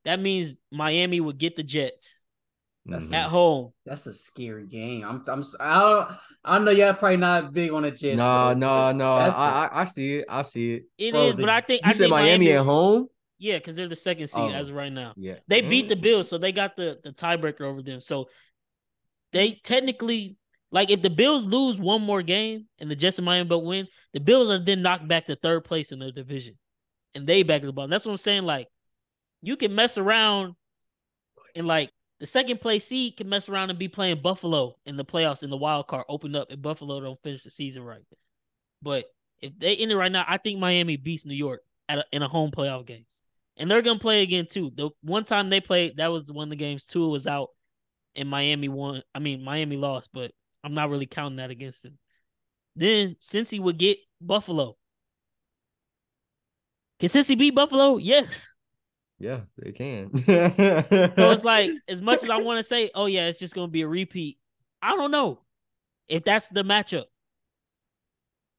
that means Miami would get the Jets That's at Hmm. home. that's a scary game. I know y'all probably not big on the Jets, No, but no, no. that's a I see it. I see it. It bro. is, but I think You I said think Miami Miami, at home? yeah, because they're the 2nd seed as Oh, of right now. yeah. They beat the Bills, so they got the tiebreaker over them. So they technically like if the Bills lose one more game and the Jets and Miami but win, the Bills are then knocked back to 3rd place in their division. And they back at the bottom. That's what I'm saying. Like you can mess around and like the 2nd place seed can mess around and be playing Buffalo in the playoffs in the wild card, open up if Buffalo don't finish the season right. But if they end it right now, I think Miami beats New York in a home playoff game. And they're gonna play again too. The one time they played, that was one of the games. Tua was out and Miami won. I mean, Miami lost, but I'm not really counting that against them. Then Cincy would get Buffalo. Can Cincy beat Buffalo? Yes. Yeah, they can. So it's like, as much as I want to say, oh yeah, it's just gonna be a repeat. I don't know if that's the matchup.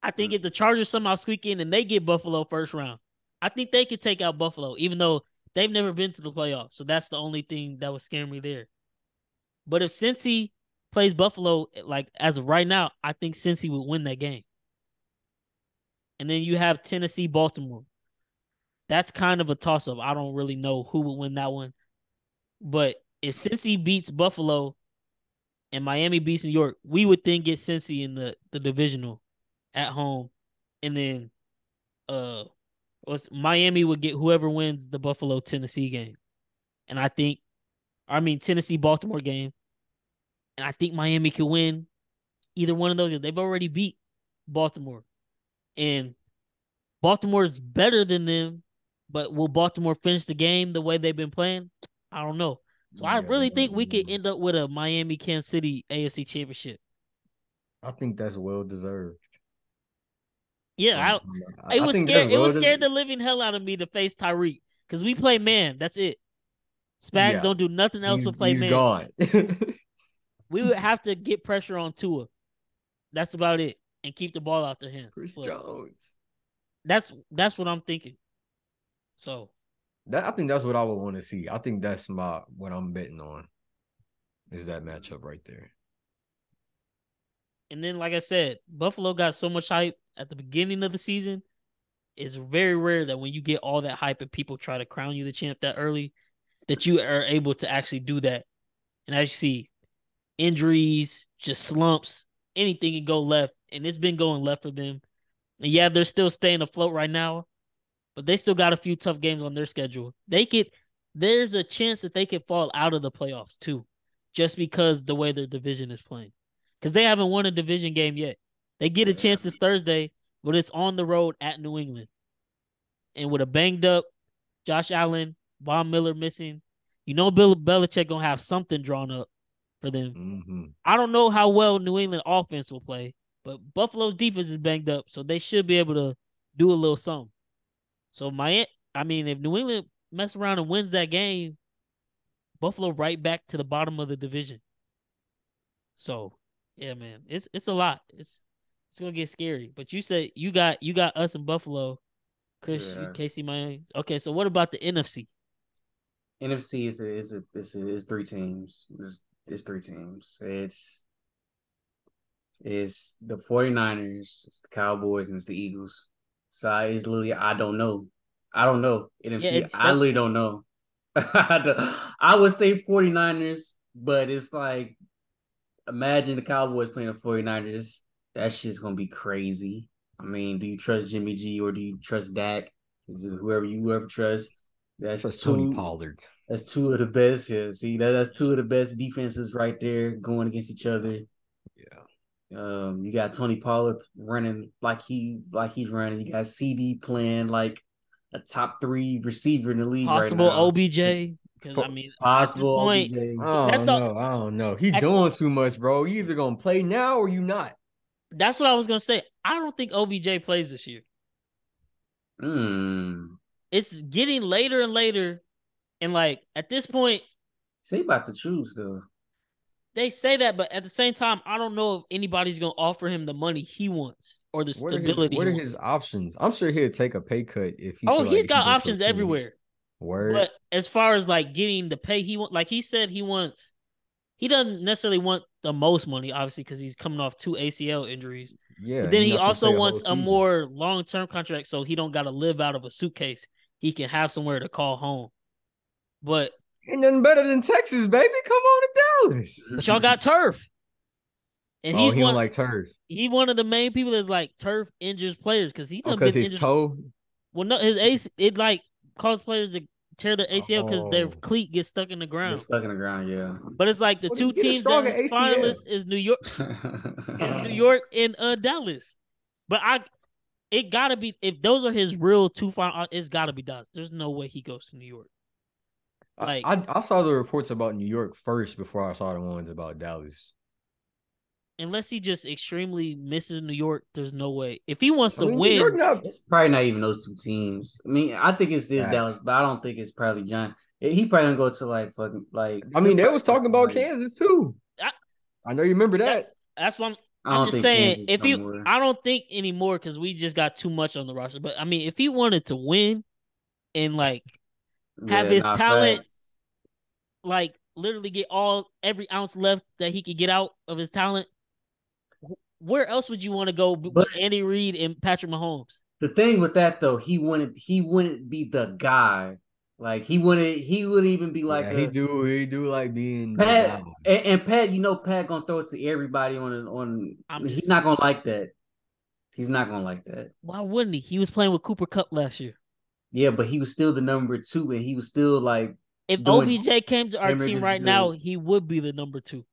I think if the Chargers somehow squeak in and they get Buffalo first round, I think they could take out Buffalo, even though they've never been to the playoffs. So that's the only thing that was scaring me there. But if Cincy plays Buffalo, like as of right now, I think Cincy would win that game. And then you have Tennessee, Baltimore. That's kind of a toss up. I don't really know who would win that one. But if Cincy beats Buffalo and Miami beats New York, we would then get Cincy in the divisional at home. And then Miami would get whoever wins the Buffalo Tennessee game. And Tennessee Baltimore game. And I think Miami could win either one of those. They've already beat Baltimore. And Baltimore's better than them, but will Baltimore finish the game the way they've been playing? I don't know. So I Yeah, really think we could end up with a Miami Kansas City AFC championship. I think that's well deserved. Yeah, it I was think that's scared. It was well. scared the living hell out of me to face Tyreek because we play man. That's it. Spags Yeah, don't do nothing else but play he's man. gone. We would have to get pressure on Tua. That's about it, and keep the ball out their hands. Chris But Jones. that's what I'm thinking. So I think that's what I would want to see. I think that's what I'm betting on is that matchup right there. and then like I said, Buffalo got so much hype at the beginning of the season. It's very rare that when you get all that hype and people try to crown you the champ that early, that you are able to actually do that. And as you see, injuries, just slumps, anything can go left. And it's been going left for them. And yeah, they're still staying afloat right now, but they still got a few tough games on their schedule. There's a chance that they could fall out of the playoffs too, just because the way their division is playing. Because they haven't won a division game yet. They get a chance this Thursday, but it's on the road at New England. And with a banged up Josh Allen, Von Miller missing, Bill Belichick gonna have something drawn up for them. Mm-hmm. I don't know how well New England offense will play, but Buffalo's defense is banged up, so they should be able to do a little something. So if New England mess around and wins that game, Buffalo right back to the bottom of the division. So yeah, man, it's a lot. It's gonna get scary. But you said you got us in Buffalo, Chris, Yeah. Casey, Miami. Okay, so what about the NFC? NFC is three teams. It's three teams. It's the 49ers, it's the Cowboys, and it's the Eagles. So it's literally I don't know. NFC, I literally don't know. I would say 49ers, but it's like imagine the Cowboys playing the 49ers. That shit's gonna be crazy. I mean, do you trust Jimmy G or do you trust Dak? Is it whoever trust? That's Tony two. Pollard. That's two of the best. Yeah, see that's two of the best defenses right there going against each other. Yeah. You got Tony Pollard running like he's running. You got CD playing like a top 3 receiver in the league right Possible now. OBJ. Because at this Possible point, OBJ. I don't know. He doing too much, bro. You either gonna play now or you not. That's what I was gonna say. I don't think OBJ plays this year. It's getting later and later, and like at this point, say about to choose though. They say that, but at the same time, I don't know if anybody's gonna offer him the money he wants or the stability. What are his options? I'm sure he'll take a pay cut if he. He's got options everywhere. Word. But as far as like getting the pay he wants, like he said, he doesn't necessarily want the most money, obviously, because he's coming off 2 ACL injuries. Yeah. But then he also wants a more long-term contract, so he don't got to live out of a suitcase. He can have somewhere to call home. But ain't nothing better than Texas, baby. Come on to Dallas. But y'all got turf. And he don't like turf. He one of the main people that's like turf injures players because he because his toe. Well, no, his AC it like causes players to tear their ACL because their cleat gets stuck in the ground. They're stuck in the ground, yeah. But it's like the two teams that are finalists is New York, and Dallas. But it gotta be if those are his real two final. It's gotta be Dallas. There's no way he goes to New York. Like I saw the reports about New York first before I saw the ones about Dallas. Unless he just extremely misses New York, there's no way. If he wants to win, it's probably not even those two teams. I mean, I think it's Dallas, but I don't think it's probably John. He probably gonna go to like fucking like. I mean, they was talking about Kansas too. I know you remember that. That's what I'm just saying. I don't think anymore because we just got too much on the roster. But I mean, if he wanted to win and like have his talent, like literally get every ounce left that he could get out of his talent. Where else would you want to go with Andy Reid and Patrick Mahomes? The thing with that though, he wouldn't be the guy. Like he wouldn't even be like he do like being Pat and Pat. Pat gonna throw it to everybody on. He's not gonna like that. He's not gonna like that. Why wouldn't he? He was playing with Cooper Kupp last year. Yeah, but he was still the number 2, and he was still like. If OBJ came to our team right now, he would be the number 2.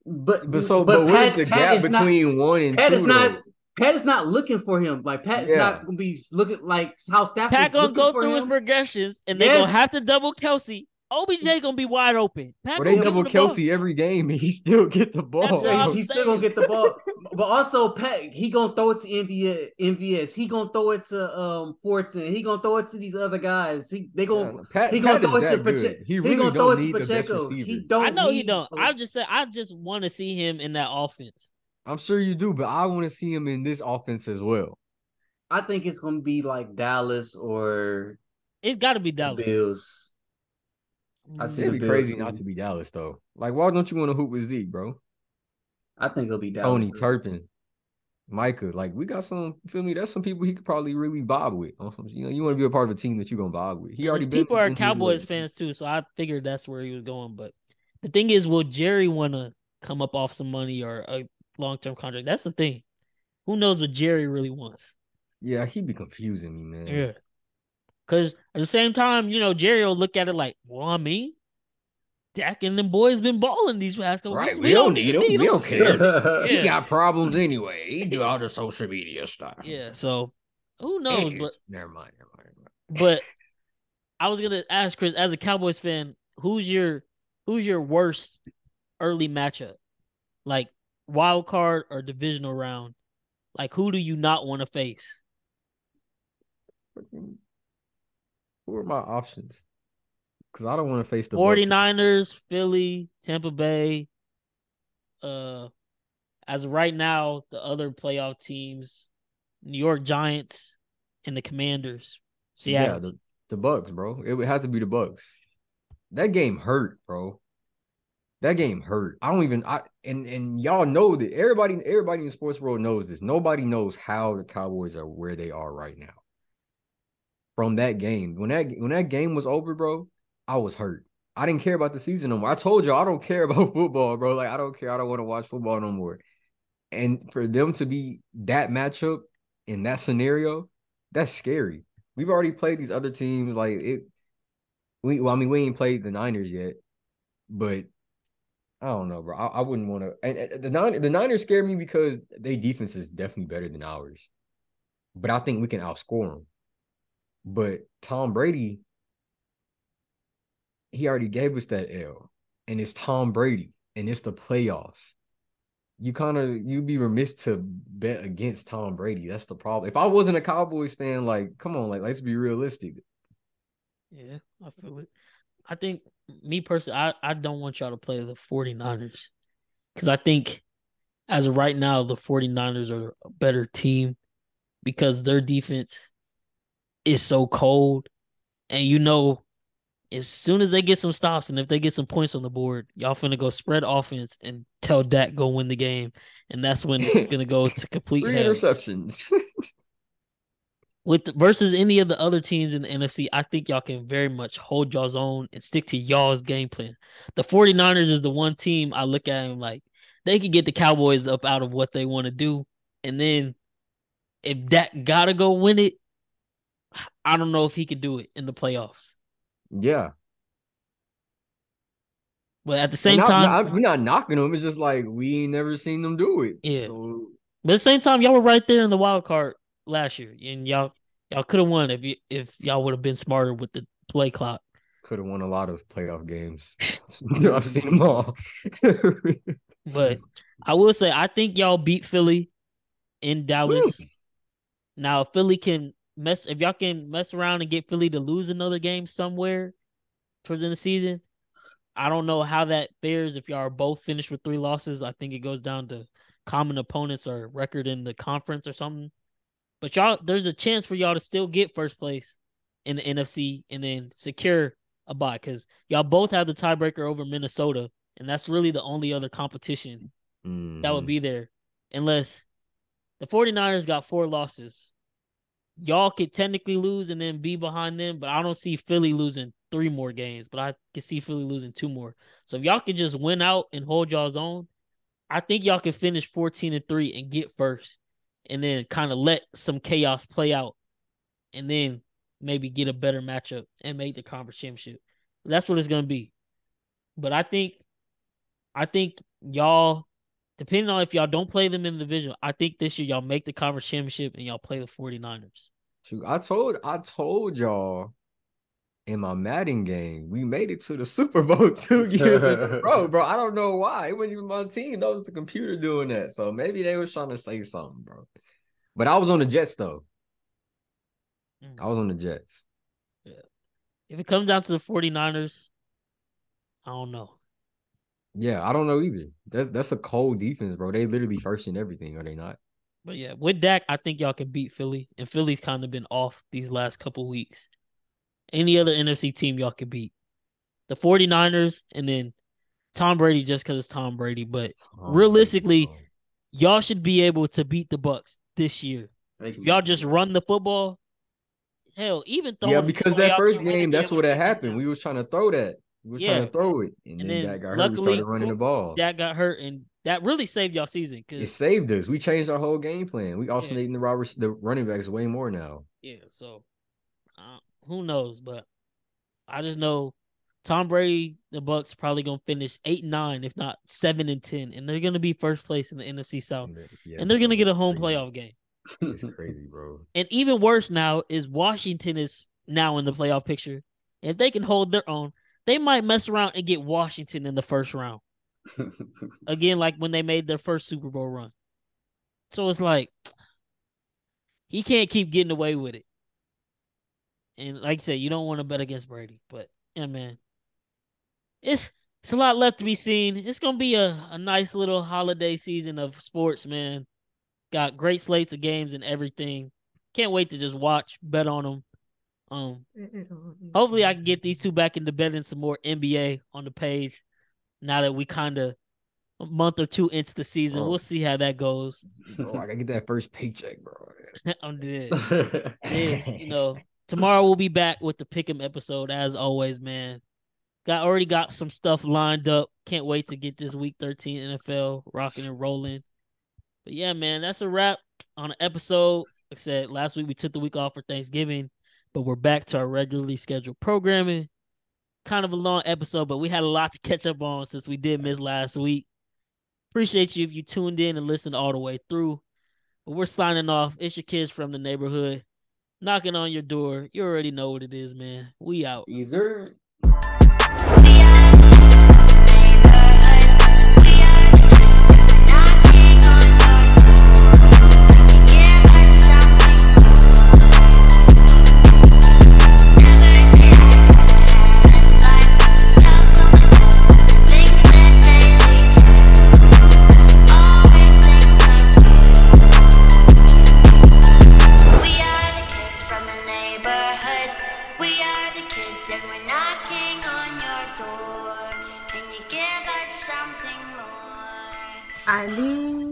But what is the gap between 1 and 2? Pat is not looking for him. Like Pat is not gonna be looking like how Stafford's Pat gonna go through his progressions, and they're gonna have to double Kelsey OBJ gonna be wide open. Pat Well, they gonna give him double the ball. Kelsey every game and he still get the That's ball. what I'm He's still saying. gonna get the ball, but also Pat, he gonna throw it to MVS. He gonna throw it to Fortson. He gonna throw it to these other guys. Yeah, no, Pat He gonna Pat throw is it to that Pacheco. good. He He really gonna throw don't it to need the best Pacheco. receiver. He I don't know he need. don't. I just want to see him in that offense. I'm sure you do, but I want to see him in this offense as well. I think it's gonna be like Dallas or It's got to be the Dallas. Bills. I see It'd the be Bills crazy too. not to be Dallas though. Like, why don't you want to hoop with Zeke, bro? I think it'll be Dallas Tony too. Turpin, Micah. Like, we got some. Feel me? That's some people he could probably really vibe with. On some, you want to be a part of a team that you gonna vibe with. He And his already been people are in New York. Cowboys fans too, so I figured that's where he was going. But the thing is, will Jerry want to come up off some money or a long-term contract? That's the thing. Who knows what Jerry really wants? Yeah, he be confusing me, man. Yeah. Because at the same time, Jerry will look at it like, well, I mean, Dak and them boys been balling these past couple Right, weeks. we We don't don't need even him. need We them. don't care. He Yeah. got problems anyway. He do all the social media stuff. Yeah. So who knows? But Never mind. but I was gonna ask Chris, as a Cowboys fan, who's your worst early matchup? Like wild card or divisional round? Like who do you not want to face? Who are my options? Because I don't want to face the Bucks. 49ers, Philly, Tampa Bay. As of right now, the other playoff teams, New York Giants and the Commanders. Seattle. Yeah, the Bucks, bro. It would have to be the Bucks. That game hurt, bro. That game hurt. I don't even and y'all know that everybody in the sports world knows this. Nobody knows how the Cowboys are where they are right now. From that game. When that game was over, bro, I was hurt. I didn't care about the season no more. I told you I don't care about football, bro. Like, I don't care. I don't want to watch football no more. And for them to be that matchup in that scenario, that's scary. We've already played these other teams. Like we ain't played the Niners yet, but I don't know, bro. I wouldn't want to. And the Niners scare me because their defense is definitely better than ours, but I think we can outscore them. But Tom Brady, he already gave us that L, and it's Tom Brady, and it's the playoffs. You'd be remiss to bet against Tom Brady. That's the problem. If I wasn't a Cowboys fan, like, come on, like, let's be realistic. Yeah, I feel it. I think me personally, I don't want y'all to play the 49ers because I think as of right now, the 49ers are a better team because their defense is so cold. And as soon as they get some stops and if they get some points on the board, y'all finna go spread offense and tell Dak go win the game. And that's when it's gonna go to complete 3 hell. interceptions. Versus any of the other teams in the NFC, I think y'all can very much hold y'all's own and stick to y'all's game plan. The 49ers is the one team I look at and like they could get the Cowboys up out of what they want to do. And then if Dak gotta go win it, I don't know if he could do it in the playoffs. Yeah. But at the same time, we're not knocking them. It's just like we ain't never seen them do it. yeah. So, but at the same time, y'all were right there in the wild card last year, and y'all could have won if y'all would have been smarter with the play clock. could have won a lot of playoff games. I've seen them all. But I will say, I think y'all beat Philly in Dallas. Now, if Philly can if y'all can mess around and get Philly to lose another game somewhere towards the end of the season, I don't know how that fares if y'all are both finished with 3 losses. I think it goes down to common opponents or record in the conference or something. But there's a chance for y'all to still get first place in the NFC and then secure a bye because y'all both have the tiebreaker over Minnesota, and that's really the only other competition that would be there. Unless the 49ers got 4 losses. Y'all could technically lose and then be behind them, but I don't see Philly losing 3 more games, but I can see Philly losing 2 more. So if y'all could just win out and hold y'all's own, I think y'all can finish 14-3 and get first and then kind of let some chaos play out and then maybe get a better matchup and make the conference championship. That's what it's going to be. But I think y'all, depending on if y'all don't play them in the division, I think this year y'all make the conference championship and y'all play the 49ers. Shoot, I told y'all in my Madden game, we made it to the Super Bowl 2 years in a row, bro. I don't know why. It wasn't even my team. That was the computer doing that. So maybe they was trying to say something, bro. But I was on the Jets, though. I was on the Jets. Yeah. If it comes down to the 49ers, I don't know. Yeah, I don't know either. That's a cold defense, bro. They literally first in everything, are they not? But yeah, with Dak, I think y'all can beat Philly. And Philly's kind of been off these last couple weeks. Any other NFC team y'all can beat. The 49ers and then Tom Brady just because it's Tom Brady. But realistically, y'all should be able to beat the Bucs this year. Y'all just run the football. Hell, even throwing. Yeah, because that first game, that's what had happened. We was trying to throw that. We were trying to throw it. And then Dak got hurt. We started running the ball. Dak got hurt, and that really saved y'all season. It saved us. We changed our whole game plan. We alternating the running backs way more now. Yeah, so who knows? But I just know Tom Brady, the Bucs probably gonna finish 8-9, if not 7-10, and they're gonna be first place in the NFC South, and they're gonna get a home playoff game. It's crazy, bro. And even worse now is Washington is now in the playoff picture. And if they can hold their own, they might mess around and get Washington in the first round. Again, like when they made their first Super Bowl run. So it's like he can't keep getting away with it. And like I said, you don't want to bet against Brady. But yeah, man. It's a lot left to be seen. It's gonna be a nice little holiday season of sports, man. Got great slates of games and everything. Can't wait to just watch, bet on them. Hopefully I can get these two back into betting some more NBA on the page. Now that we kind of a month or two into the season, we'll see how that goes. Bro, I gotta get that first paycheck, bro. I'm dead. Then, tomorrow we'll be back with the Pick'em episode as always, man. Already got some stuff lined up. Can't wait to get this Week 13 NFL rocking and rolling. But yeah, man, that's a wrap on an episode. Like I said, last week we took the week off for Thanksgiving, but we're back to our regularly scheduled programming. Kind of a long episode, but we had a lot to catch up on since we did miss last week. Appreciate you if you tuned in and listened all the way through. But we're signing off. It's your kids from the neighborhood knocking on your door. You already know what it is, man. We out. Easer. I need